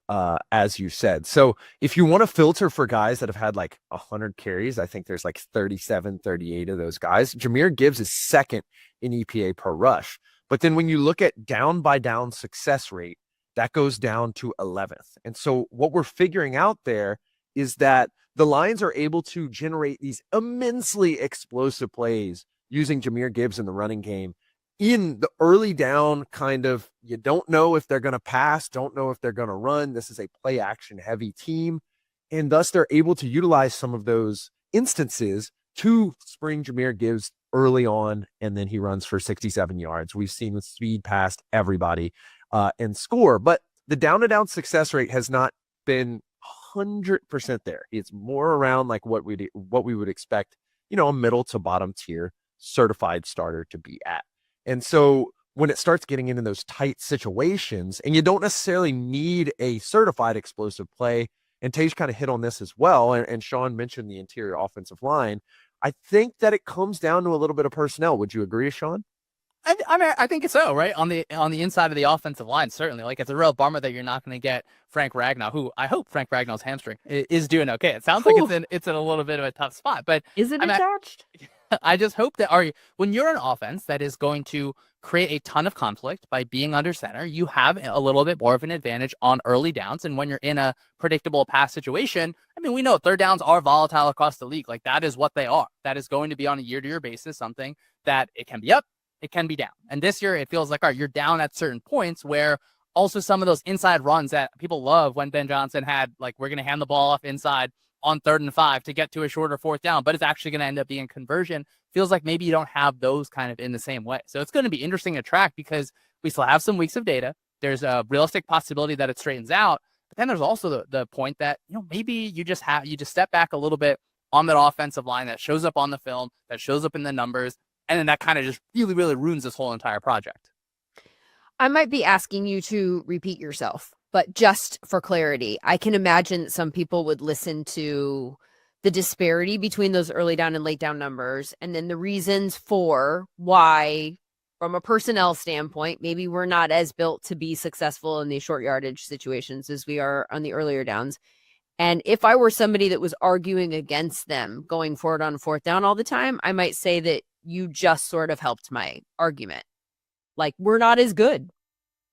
as you said. So if you want to filter for guys that have had like 100 carries, I think there's like 37, 38 of those guys. Jahmyr Gibbs is second in EPA per rush. But then when you look at down by down success rate, that goes down to 11th. And so what we're figuring out there is that the Lions are able to generate these immensely explosive plays using Jahmyr Gibbs in the running game in the early down kind of, you don't know if they're going to pass, don't know if they're going to run. This is a play action heavy team. And thus they're able to utilize some of those instances to spring Jahmyr Gibbs early on. And then he runs for 67 yards. We've seen with speed past everybody and score, but the down to down success rate has not been 100% there. It's more around like what we would expect, a middle to bottom tier certified starter to be at. And so when it starts getting into those tight situations, and you don't necessarily need a certified explosive play, and Tage kind of hit on this as well, and Shawn mentioned the interior offensive line, I think that it comes down to a little bit of personnel. Would you agree, Shawn? I mean, I think it's so, right? On the inside of the offensive line, certainly. Like, it's a real bummer that you're not going to get Frank Ragnow, who I hope Frank Ragnow's hamstring is doing okay. It sounds like it's in a little bit of a tough spot, but is it attached? I just hope that when you're an offense that is going to create a ton of conflict by being under center, you have a little bit more of an advantage on early downs. And when you're in a predictable pass situation, I mean, we know third downs are volatile across the league. Like, that is what they are. That is going to be on a year-to-year basis, something that it can be up, it can be down. And this year it feels like, all right, you're down at certain points where also some of those inside runs that people love when Ben Johnson had, like, we're going to hand the ball off inside on 3rd and 5 to get to a shorter 4th down, but it's actually going to end up being conversion. Feels like maybe you don't have those kind of in the same way. So it's going to be interesting to track because we still have some weeks of data. There's a realistic possibility that it straightens out, but then there's also the point that, maybe you just step back a little bit on that offensive line that shows up on the film, that shows up in the numbers, and then that kind of just really, really ruins this whole entire project. I might be asking you to repeat yourself, but just for clarity, I can imagine that some people would listen to the disparity between those early down and late down numbers, and then the reasons for why, from a personnel standpoint, maybe we're not as built to be successful in these short yardage situations as we are on the earlier downs. And if I were somebody that was arguing against them going forward on 4th down all the time, I might say that you just sort of helped my argument. Like, we're not as good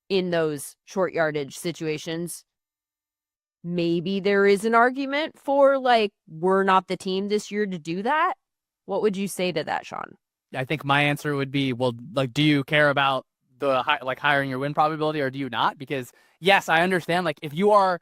in those short yardage situations. Maybe there is an argument for, like, we're not the team this year to do that. What would you say to that, Shawn? I think my answer would be, well, like, do you care about the hiring your win probability, or do you not? Because yes, I understand, like, if you are,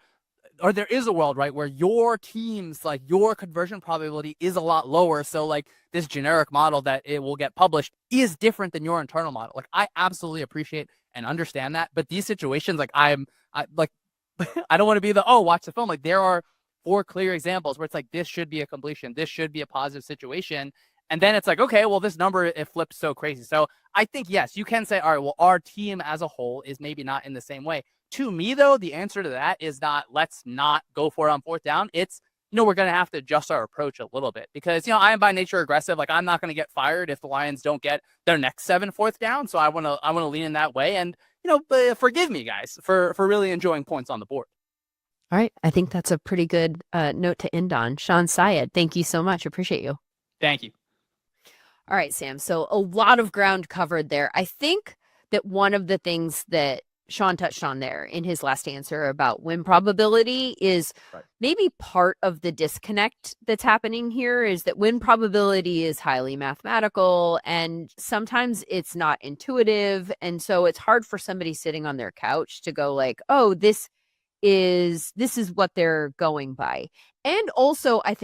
or there is a world, right, where your team's, like, your conversion probability is a lot lower. So, like, this generic model that it will get published is different than your internal model. Like, I absolutely appreciate and understand that. But these situations, like, I don't want to be watch the film. Like, there are 4 clear examples where it's like, this should be a completion. This should be a positive situation. And then it's like, okay, well, this number, it flipped so crazy. So I think, yes, you can say, all right, well, our team as a whole is maybe not in the same way. To me, though, the answer to that is not, let's not go for it on 4th down. It's, we're going to have to adjust our approach a little bit because, I am by nature aggressive. Like, I'm not going to get fired if the Lions don't get their next 7 4th down. So I want to lean in that way. And, but forgive me, guys, for really enjoying points on the board. All right. I think that's a pretty good note to end on. Shawn, Syed, thank you so much. Appreciate you. Thank you. All right, Sam. So a lot of ground covered there. I think that one of the things that Shawn touched on there in his last answer about win probability is maybe part of the disconnect that's happening here is that win probability is highly mathematical and sometimes it's not intuitive. And so it's hard for somebody sitting on their couch to go like, oh, this is what they're going by. And also, I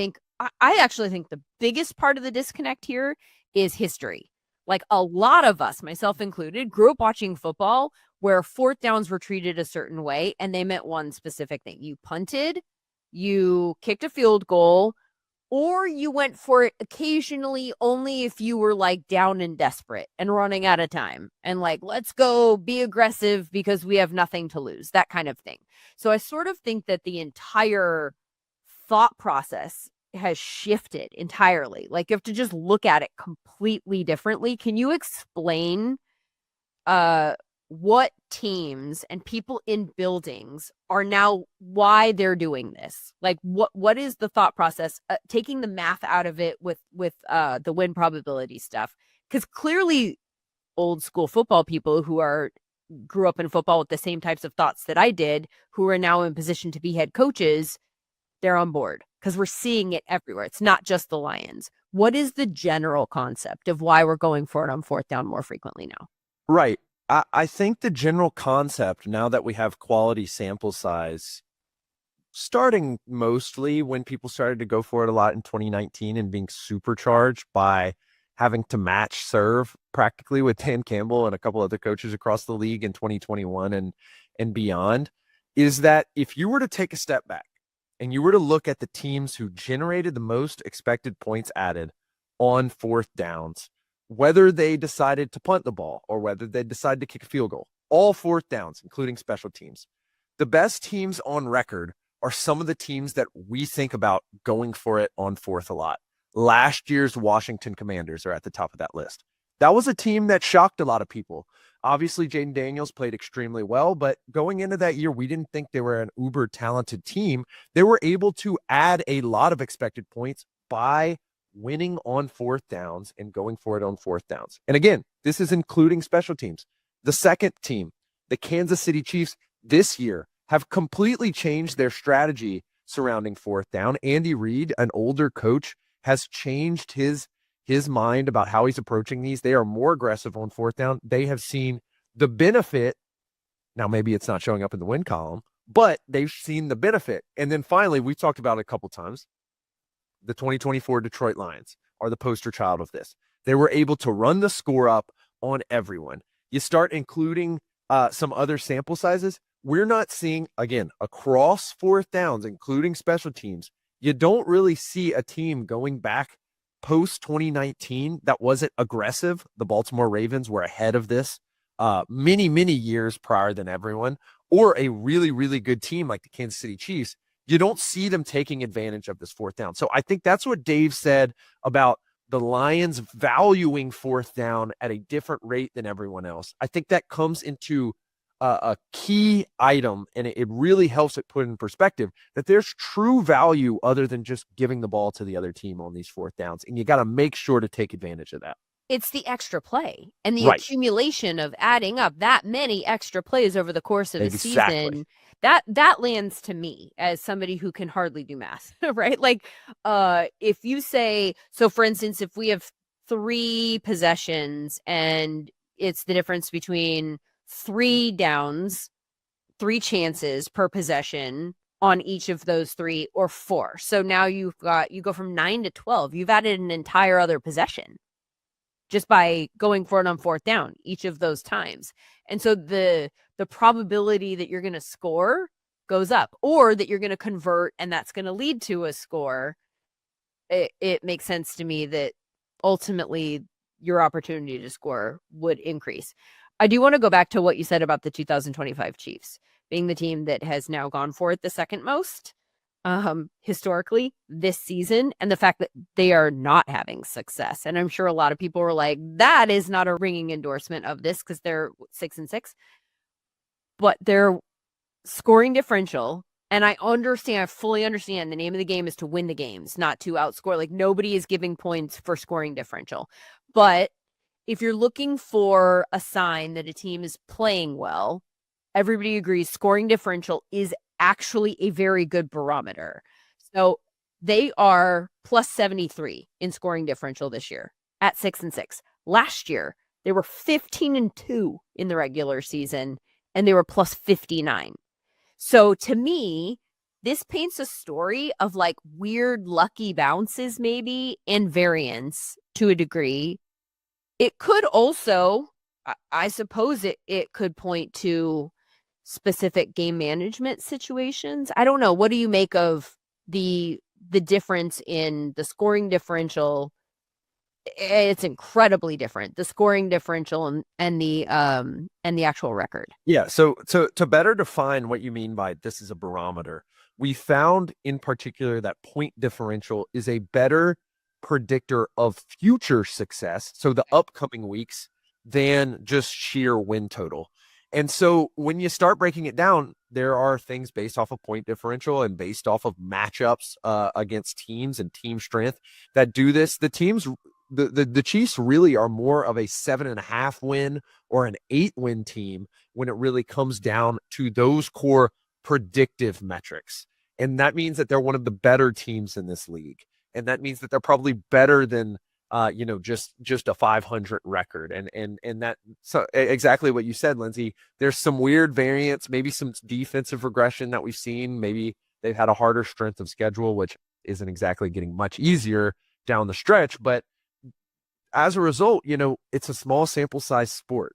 actually think the biggest part of the disconnect here is history. Like, a lot of us, myself included, grew up watching football where 4th downs were treated a certain way and they meant one specific thing. You punted, you kicked a field goal, or you went for it occasionally only if you were, like, down and desperate and running out of time and, like, let's go be aggressive because we have nothing to lose, that kind of thing. So I sort of think that the entire thought process has shifted entirely. Like you have to just look at it completely differently. Can you explain what teams and people in buildings are now, why they're doing this? Like what is the thought process, taking the math out of it with the win probability stuff? Because clearly old school football people who grew up in football with the same types of thoughts that I did, who are now in position to be head coaches, they're on board because we're seeing it everywhere. It's not just the Lions. What is the general concept of why we're going for it on fourth down more frequently now? Right. I think the general concept, now that we have quality sample size, starting mostly when people started to go for it a lot in 2019 and being supercharged by having to match serve practically with Dan Campbell and a couple other coaches across the league in 2021 and beyond, is that if you were to take a step back and you were to look at the teams who generated the most expected points added on fourth downs, whether they decided to punt the ball or whether they decided to kick a field goal, all fourth downs, including special teams, the best teams on record are some of the teams that we think about going for it on fourth a lot. Last year's Washington Commanders are at the top of that list. That was a team that shocked a lot of people. Obviously, Jaden Daniels played extremely well, but going into that year, we didn't think they were an uber talented team. They were able to add a lot of expected points by winning on fourth downs and going for it on fourth downs. And again, this is including special teams. The second team, the Kansas City Chiefs, this year have completely changed their strategy surrounding fourth down. Andy Reid, an older coach, has changed his mind about how he's approaching these. They are more aggressive on fourth down. They have seen the benefit. Now, maybe it's not showing up in the win column, but they've seen the benefit. And then finally, we've talked about it a couple times. The 2024 Detroit Lions are the poster child of this. They were able to run the score up on everyone. You start including some other sample sizes. We're not seeing, again, across fourth downs, including special teams, you don't really see a team going back post 2019 that wasn't aggressive. The Baltimore Ravens were ahead of this many, many years prior than everyone, or a really, really good team like the Kansas City Chiefs. You don't see them taking advantage of this fourth down. So I think that's what Dave said about the Lions valuing fourth down at a different rate than everyone else. I think that comes into a key item, and it really helps it put in perspective that there's true value other than just giving the ball to the other team on these fourth downs. And you got to make sure to take advantage of that. It's the extra play and the Right. accumulation of adding up that many extra plays over the course of a Exactly. season. That lands to me as somebody who can hardly do math, right? Like, if you say, so for instance, if we have 3 possessions and it's the difference between 3 downs, 3 chances per possession on each of those 3 or 4. So now you go from 9 to 12. You've added an entire other possession just by going for it on fourth down each of those times. And so the probability that you're going to score goes up, or that you're going to convert and that's going to lead to a score. It makes sense to me that ultimately your opportunity to score would increase. I do want to go back to what you said about the 2025 Chiefs being the team that has now gone for it the second most historically this season, and the fact that they are not having success. And I'm sure a lot of people were like, that is not a ringing endorsement of this because they're 6-6, but their scoring differential, and I fully understand the name of the game is to win the games, not to outscore. Like, nobody is giving points for scoring differential. But if you're looking for a sign that a team is playing well, everybody agrees scoring differential is actually a very good barometer. So they are plus 73 in scoring differential this year at 6-6. Last year, they were 15-2 in the regular season, and they were plus 59. So to me, this paints a story of like weird lucky bounces maybe and variance to a degree. It could also, I suppose it could point to specific game management situations. I don't know. What do you make of the difference in the scoring differential? It's incredibly different, the scoring differential and the actual record. Yeah. So to better define what you mean by this is a barometer, we found in particular that point differential is a better predictor of future success, so the upcoming weeks, than just sheer win total. And so when you start breaking it down, there are things based off of point differential and based off of matchups against teams and team strength that do this. The teams, the Chiefs really are more of a 7.5 win or an 8-win team when it really comes down to those core predictive metrics. And that means that they're one of the better teams in this league. And that means that they're probably better than just a 500 record. And that, so exactly what you said, Lindsay. There's some weird variance, maybe some defensive regression that we've seen. Maybe they've had a harder strength of schedule, which isn't exactly getting much easier down the stretch. But as a result, it's a small sample size sport.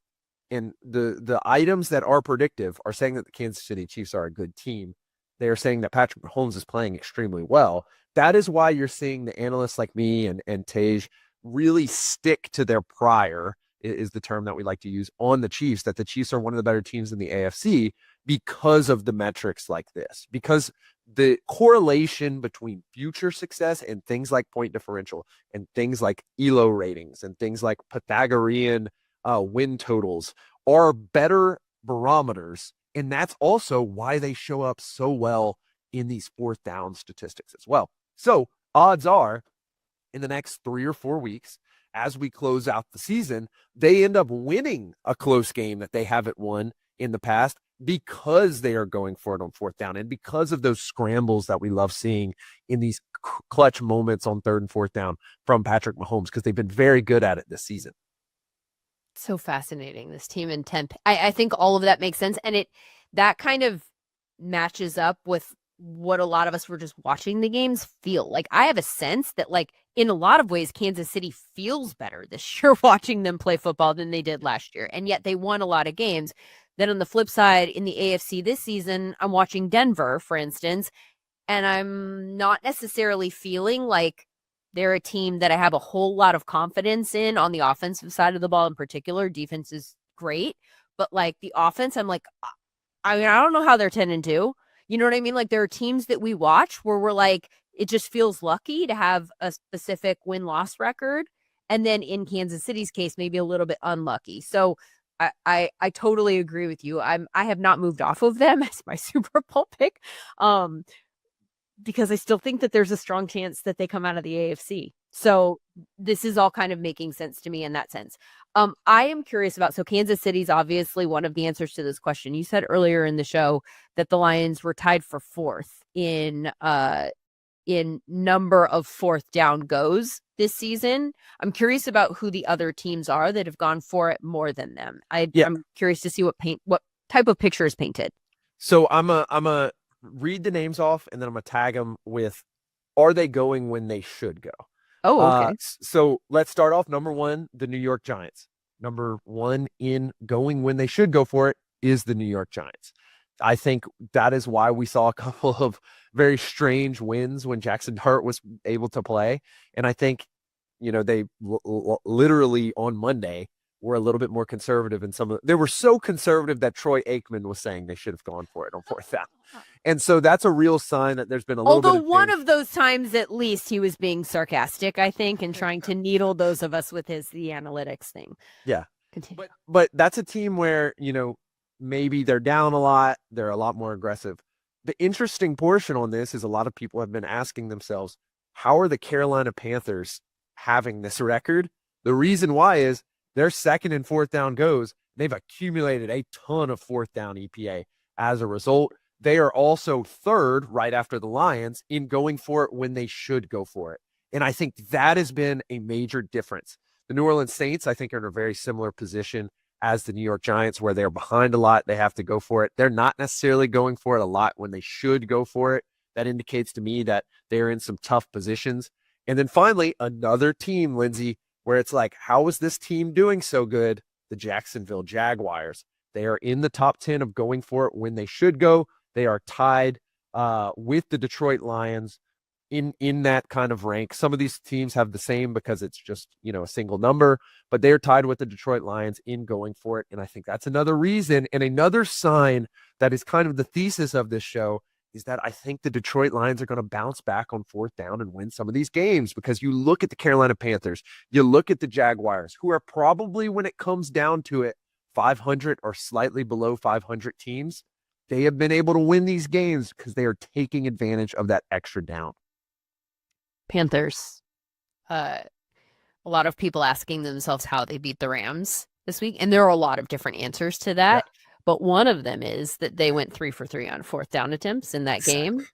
And the items that are predictive are saying that the Kansas City Chiefs are a good team. They are saying that Patrick Mahomes is playing extremely well. That is why you're seeing the analysts like me and Tej really stick to their prior, is the term that we like to use, on the Chiefs, that the Chiefs are one of the better teams in the AFC because of the metrics like this, because the correlation between future success and things like point differential and things like ELO ratings and things like Pythagorean win totals are better barometers. And that's also why they show up so well in these fourth down statistics as well. So odds are, in the next 3 or 4 weeks, as we close out the season, they end up winning a close game that they haven't won in the past because they are going for it on fourth down and because of those scrambles that we love seeing in these clutch moments on third and fourth down from Patrick Mahomes, because they've been very good at it this season. So fascinating, this team in 10. I think all of that makes sense. And that kind of matches up with what a lot of us were just watching the games feel like. I have a sense that, like, in a lot of ways, Kansas City feels better this year watching them play football than they did last year. And yet they won a lot of games. Then on the flip side, in the AFC this season, I'm watching Denver, for instance, and I'm not necessarily feeling like they're a team that I have a whole lot of confidence in on the offensive side of the ball in particular. Defense is great, but like the offense, I'm like, I don't know how they're 10-2. You know what I mean? Like, there are teams that we watch where we're like, it just feels lucky to have a specific win-loss record. And then in Kansas City's case, maybe a little bit unlucky. So I totally agree with you. I have not moved off of them as my Super Bowl pick, because I still think that there's a strong chance that they come out of the AFC. So this is all kind of making sense to me in that sense. I am curious about, so Kansas City's obviously one of the answers to this question. You said earlier in the show that the Lions were tied for fourth in number of fourth down goes this season. I'm curious about who the other teams are that have gone for it more than them. I'm curious to see what type of picture is painted. So I'm a read the names off, and then I'm gonna tag them with, are they going when they should go? Oh, okay. So let's start off. Number one, the New York Giants. Number one in going when they should go for it is the New York Giants. I think that is why we saw a couple of very strange wins when Jackson Dart was able to play. And I think, they literally on Monday were a little bit more conservative in they were so conservative that Troy Aikman was saying they should have gone for it on fourth down. And so that's a real sign that there's been a little bit of one of those times, at least, he was being sarcastic, I think, and trying to needle those of us with the analytics thing. Yeah. Continue. But that's a team where, maybe they're down a lot. They're a lot more aggressive. The interesting portion on this is a lot of people have been asking themselves, how are the Carolina Panthers having this record? The reason why is their second and fourth down goes. They've accumulated a ton of fourth down EPA. As a result, they are also third, right after the Lions, in going for it when they should go for it. And I think that has been a major difference. The New Orleans Saints, I think, are in a very similar position as the New York Giants, where they're behind a lot. They have to go for it. They're not necessarily going for it a lot when they should go for it. That indicates to me that they're in some tough positions. And then finally, another team, Lindsay, where it's like, how is this team doing so good? The Jacksonville Jaguars. They are in the top 10 of going for it when they should go. They are tied with the Detroit Lions in that kind of rank. Some of these teams have the same because it's just, a single number, but they're tied with the Detroit Lions in going for it. And I think that's another reason and another sign that is kind of the thesis of this show, is that I think the Detroit Lions are going to bounce back on fourth down and win some of these games, because you look at the Carolina Panthers, you look at the Jaguars, who are probably, when it comes down to it, 500 or slightly below 500 teams. They have been able to win these games because they are taking advantage of that extra down. Panthers. A lot of people asking themselves how they beat the Rams this week. And there are a lot of different answers to that. Yeah. But one of them is that they went 3 for 3 on fourth down attempts in that game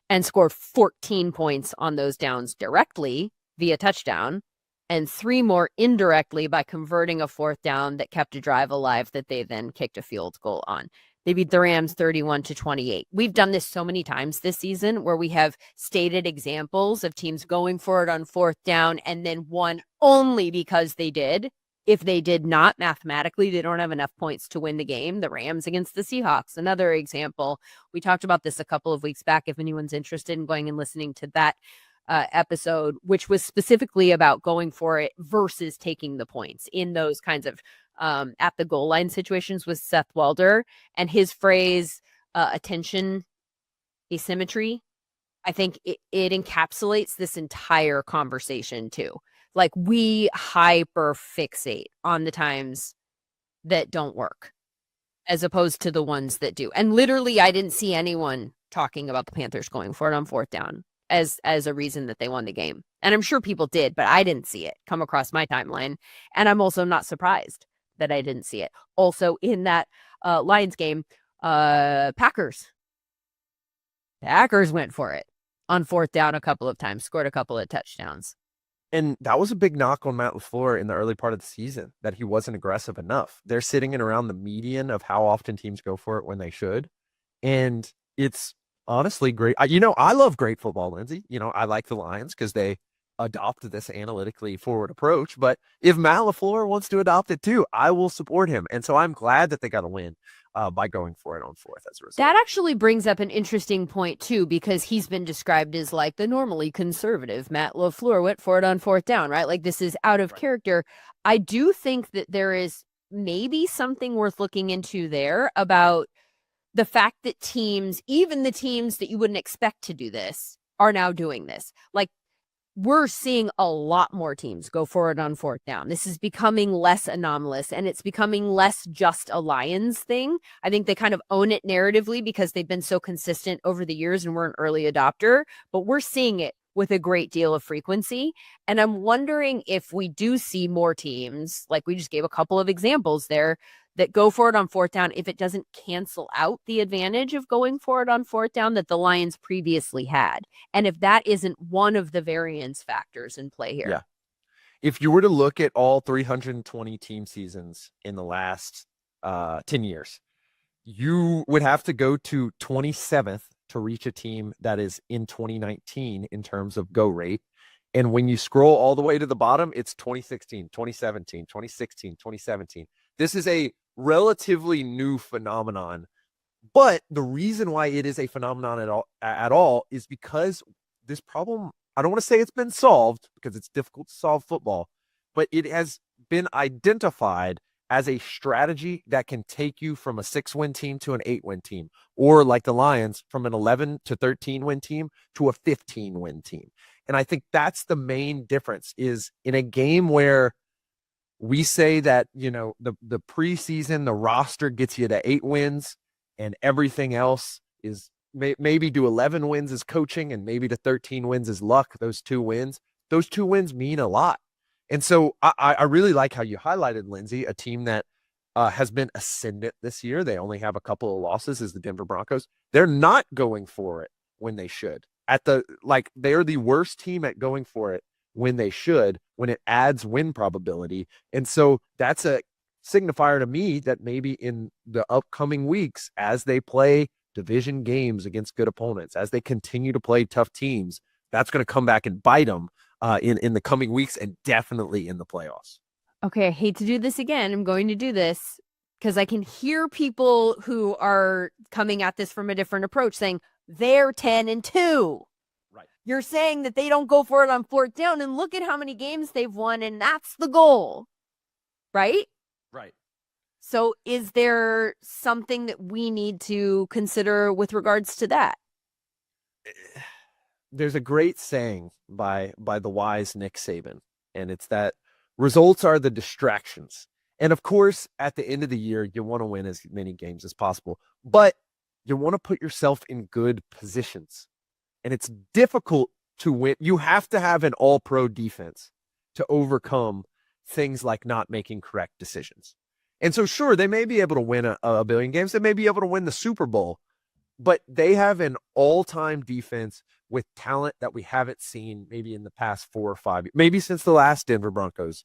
and scored 14 points on those downs directly via touchdown, and 3 more indirectly by converting a fourth down that kept a drive alive that they then kicked a field goal on. They beat the Rams 31-28. We've done this so many times this season where we have stated examples of teams going for it on fourth down and then won only because they did. If they did not, mathematically, they don't have enough points to win the game. The Rams against the Seahawks, another example. We talked about this a couple of weeks back. If anyone's interested in going and listening to that episode, which was specifically about going for it versus taking the points in those kinds of at the goal line situations with Seth Welder, and his phrase, attention asymmetry. I think it encapsulates this entire conversation too. Like, we hyper fixate on the times that don't work as opposed to the ones that do. And literally, I didn't see anyone talking about the Panthers going for it on fourth down as a reason that they won the game. And I'm sure people did, but I didn't see it come across my timeline. And I'm also not surprised that I didn't see it. Also in that Lions game, Packers went for it on fourth down a couple of times, scored a couple of touchdowns. And that was a big knock on Matt LaFleur in the early part of the season, that he wasn't aggressive enough. They're sitting in around the median of how often teams go for it when they should. And it's honestly great. I love great football, Lindsay. I like the Lions because they adopt this analytically forward approach. But if Matt LaFleur wants to adopt it too, I will support him. And so I'm glad that they got a win by going for it on fourth as a result. That actually brings up an interesting point too, because he's been described as like the normally conservative Matt LaFleur went for it on fourth down, right? Like, this is out of character. I do think that there is maybe something worth looking into there about the fact that teams, even the teams that you wouldn't expect to do this, are now doing this. Like, we're seeing a lot more teams go for it on fourth down. This is becoming less anomalous, and it's becoming less just a Lions thing. I think they kind of own it narratively because they've been so consistent over the years and we're an early adopter, but we're seeing it with a great deal of frequency. And I'm wondering if we do see more teams, like we just gave a couple of examples there, that go for it on fourth down, if it doesn't cancel out the advantage of going for it on fourth down that the Lions previously had. And if that isn't one of the variance factors in play here. Yeah. If you were to look at all 320 team seasons in the last 10 years, you would have to go to 27th to reach a team that is in 2019 in terms of go rate. And when you scroll all the way to the bottom, it's 2016, 2017, 2016, 2017. This is a relatively new phenomenon, but the reason why it is a phenomenon at all is because this problem, I don't want to say it's been solved because it's difficult to solve football, but it has been identified as a strategy that can take you from a 6-win team to an 8-win team, or like the Lions, from an 11 to 13-win team to a 15-win team. And I think that's the main difference, is in a game where we say that, the preseason, the roster gets you to 8 wins and everything else is maybe to 11 wins is coaching and maybe to 13 wins is luck. Those two wins mean a lot. And so I really like how you highlighted, Lindsay, a team that has been ascendant this year. They only have a couple of losses, is the Denver Broncos. They're not going for it when they should. They're the worst team at going for it when they should, when it adds win probability. And so that's a signifier to me that maybe in the upcoming weeks, as they play division games against good opponents, as they continue to play tough teams, that's going to come back and bite them in the coming weeks and definitely in the playoffs. Okay, I hate to do this again. I'm going to do this because I can hear people who are coming at this from a different approach saying they're 10-2. Right. You're saying that they don't go for it on fourth down, and look at how many games they've won, and that's the goal, right? Right. So is there something that we need to consider with regards to that? there's a great saying by the wise Nick Saban, and it's that results are the distractions. And of course, at the end of the year, you want to win as many games as possible, but you want to put yourself in good positions. And it's difficult to win. You have to have an all-pro defense to overcome things like not making correct decisions. And so, sure, they may be able to win a billion games. They may be able to win the Super Bowl, but they have an all-time defense with talent that we haven't seen maybe in the past 4 or 5 years, maybe since the last Denver Broncos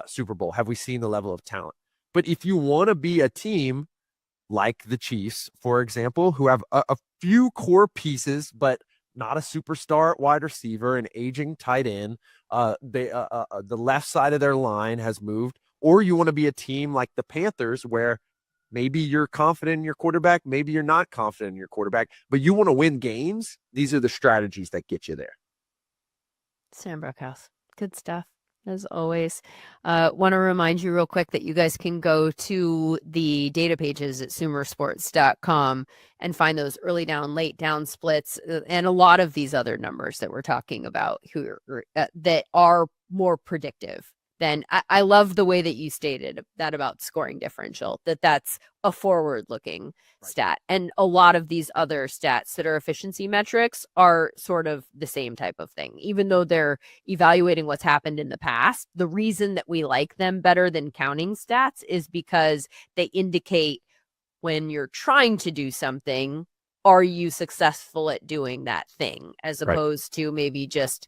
Super Bowl have we seen the level of talent. But if you want to be a team like the Chiefs, for example, who have a few core pieces, but not a superstar wide receiver, an aging tight end, the left side of their line has moved, or you want to be a team like the Panthers where maybe you're confident in your quarterback, maybe you're not confident in your quarterback, but you want to win games, these are the strategies that get you there. Sam Brookhouse, good stuff. As always, want to remind you real quick that you guys can go to the data pages at SumerSports.com and find those early down, late down splits, and a lot of these other numbers that we're talking about that are more predictive. Then I love the way that you stated that about scoring differential, that's a forward-looking stat. And a lot of these other stats that are efficiency metrics are sort of the same type of thing. Even though they're evaluating what's happened in the past, the reason that we like them better than counting stats is because they indicate when you're trying to do something, are you successful at doing that thing, as opposed to maybe just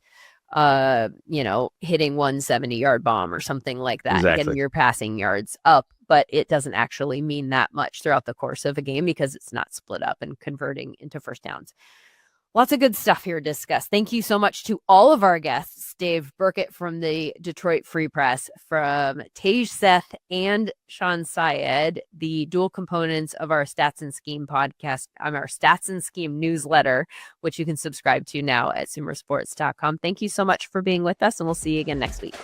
hitting 170-yard bomb or something like that, getting your passing yards up, but it doesn't actually mean that much throughout the course of a game because it's not split up and converting into first downs. Lots of good stuff here discussed. Thank you so much to all of our guests, Dave Birkett from the Detroit Free Press, from Tej Seth and Shawn Syed, the dual components of our Stats and Scheme podcast, our Stats and Scheme newsletter, which you can subscribe to now at SumerSports.com. Thank you so much for being with us, and we'll see you again next week.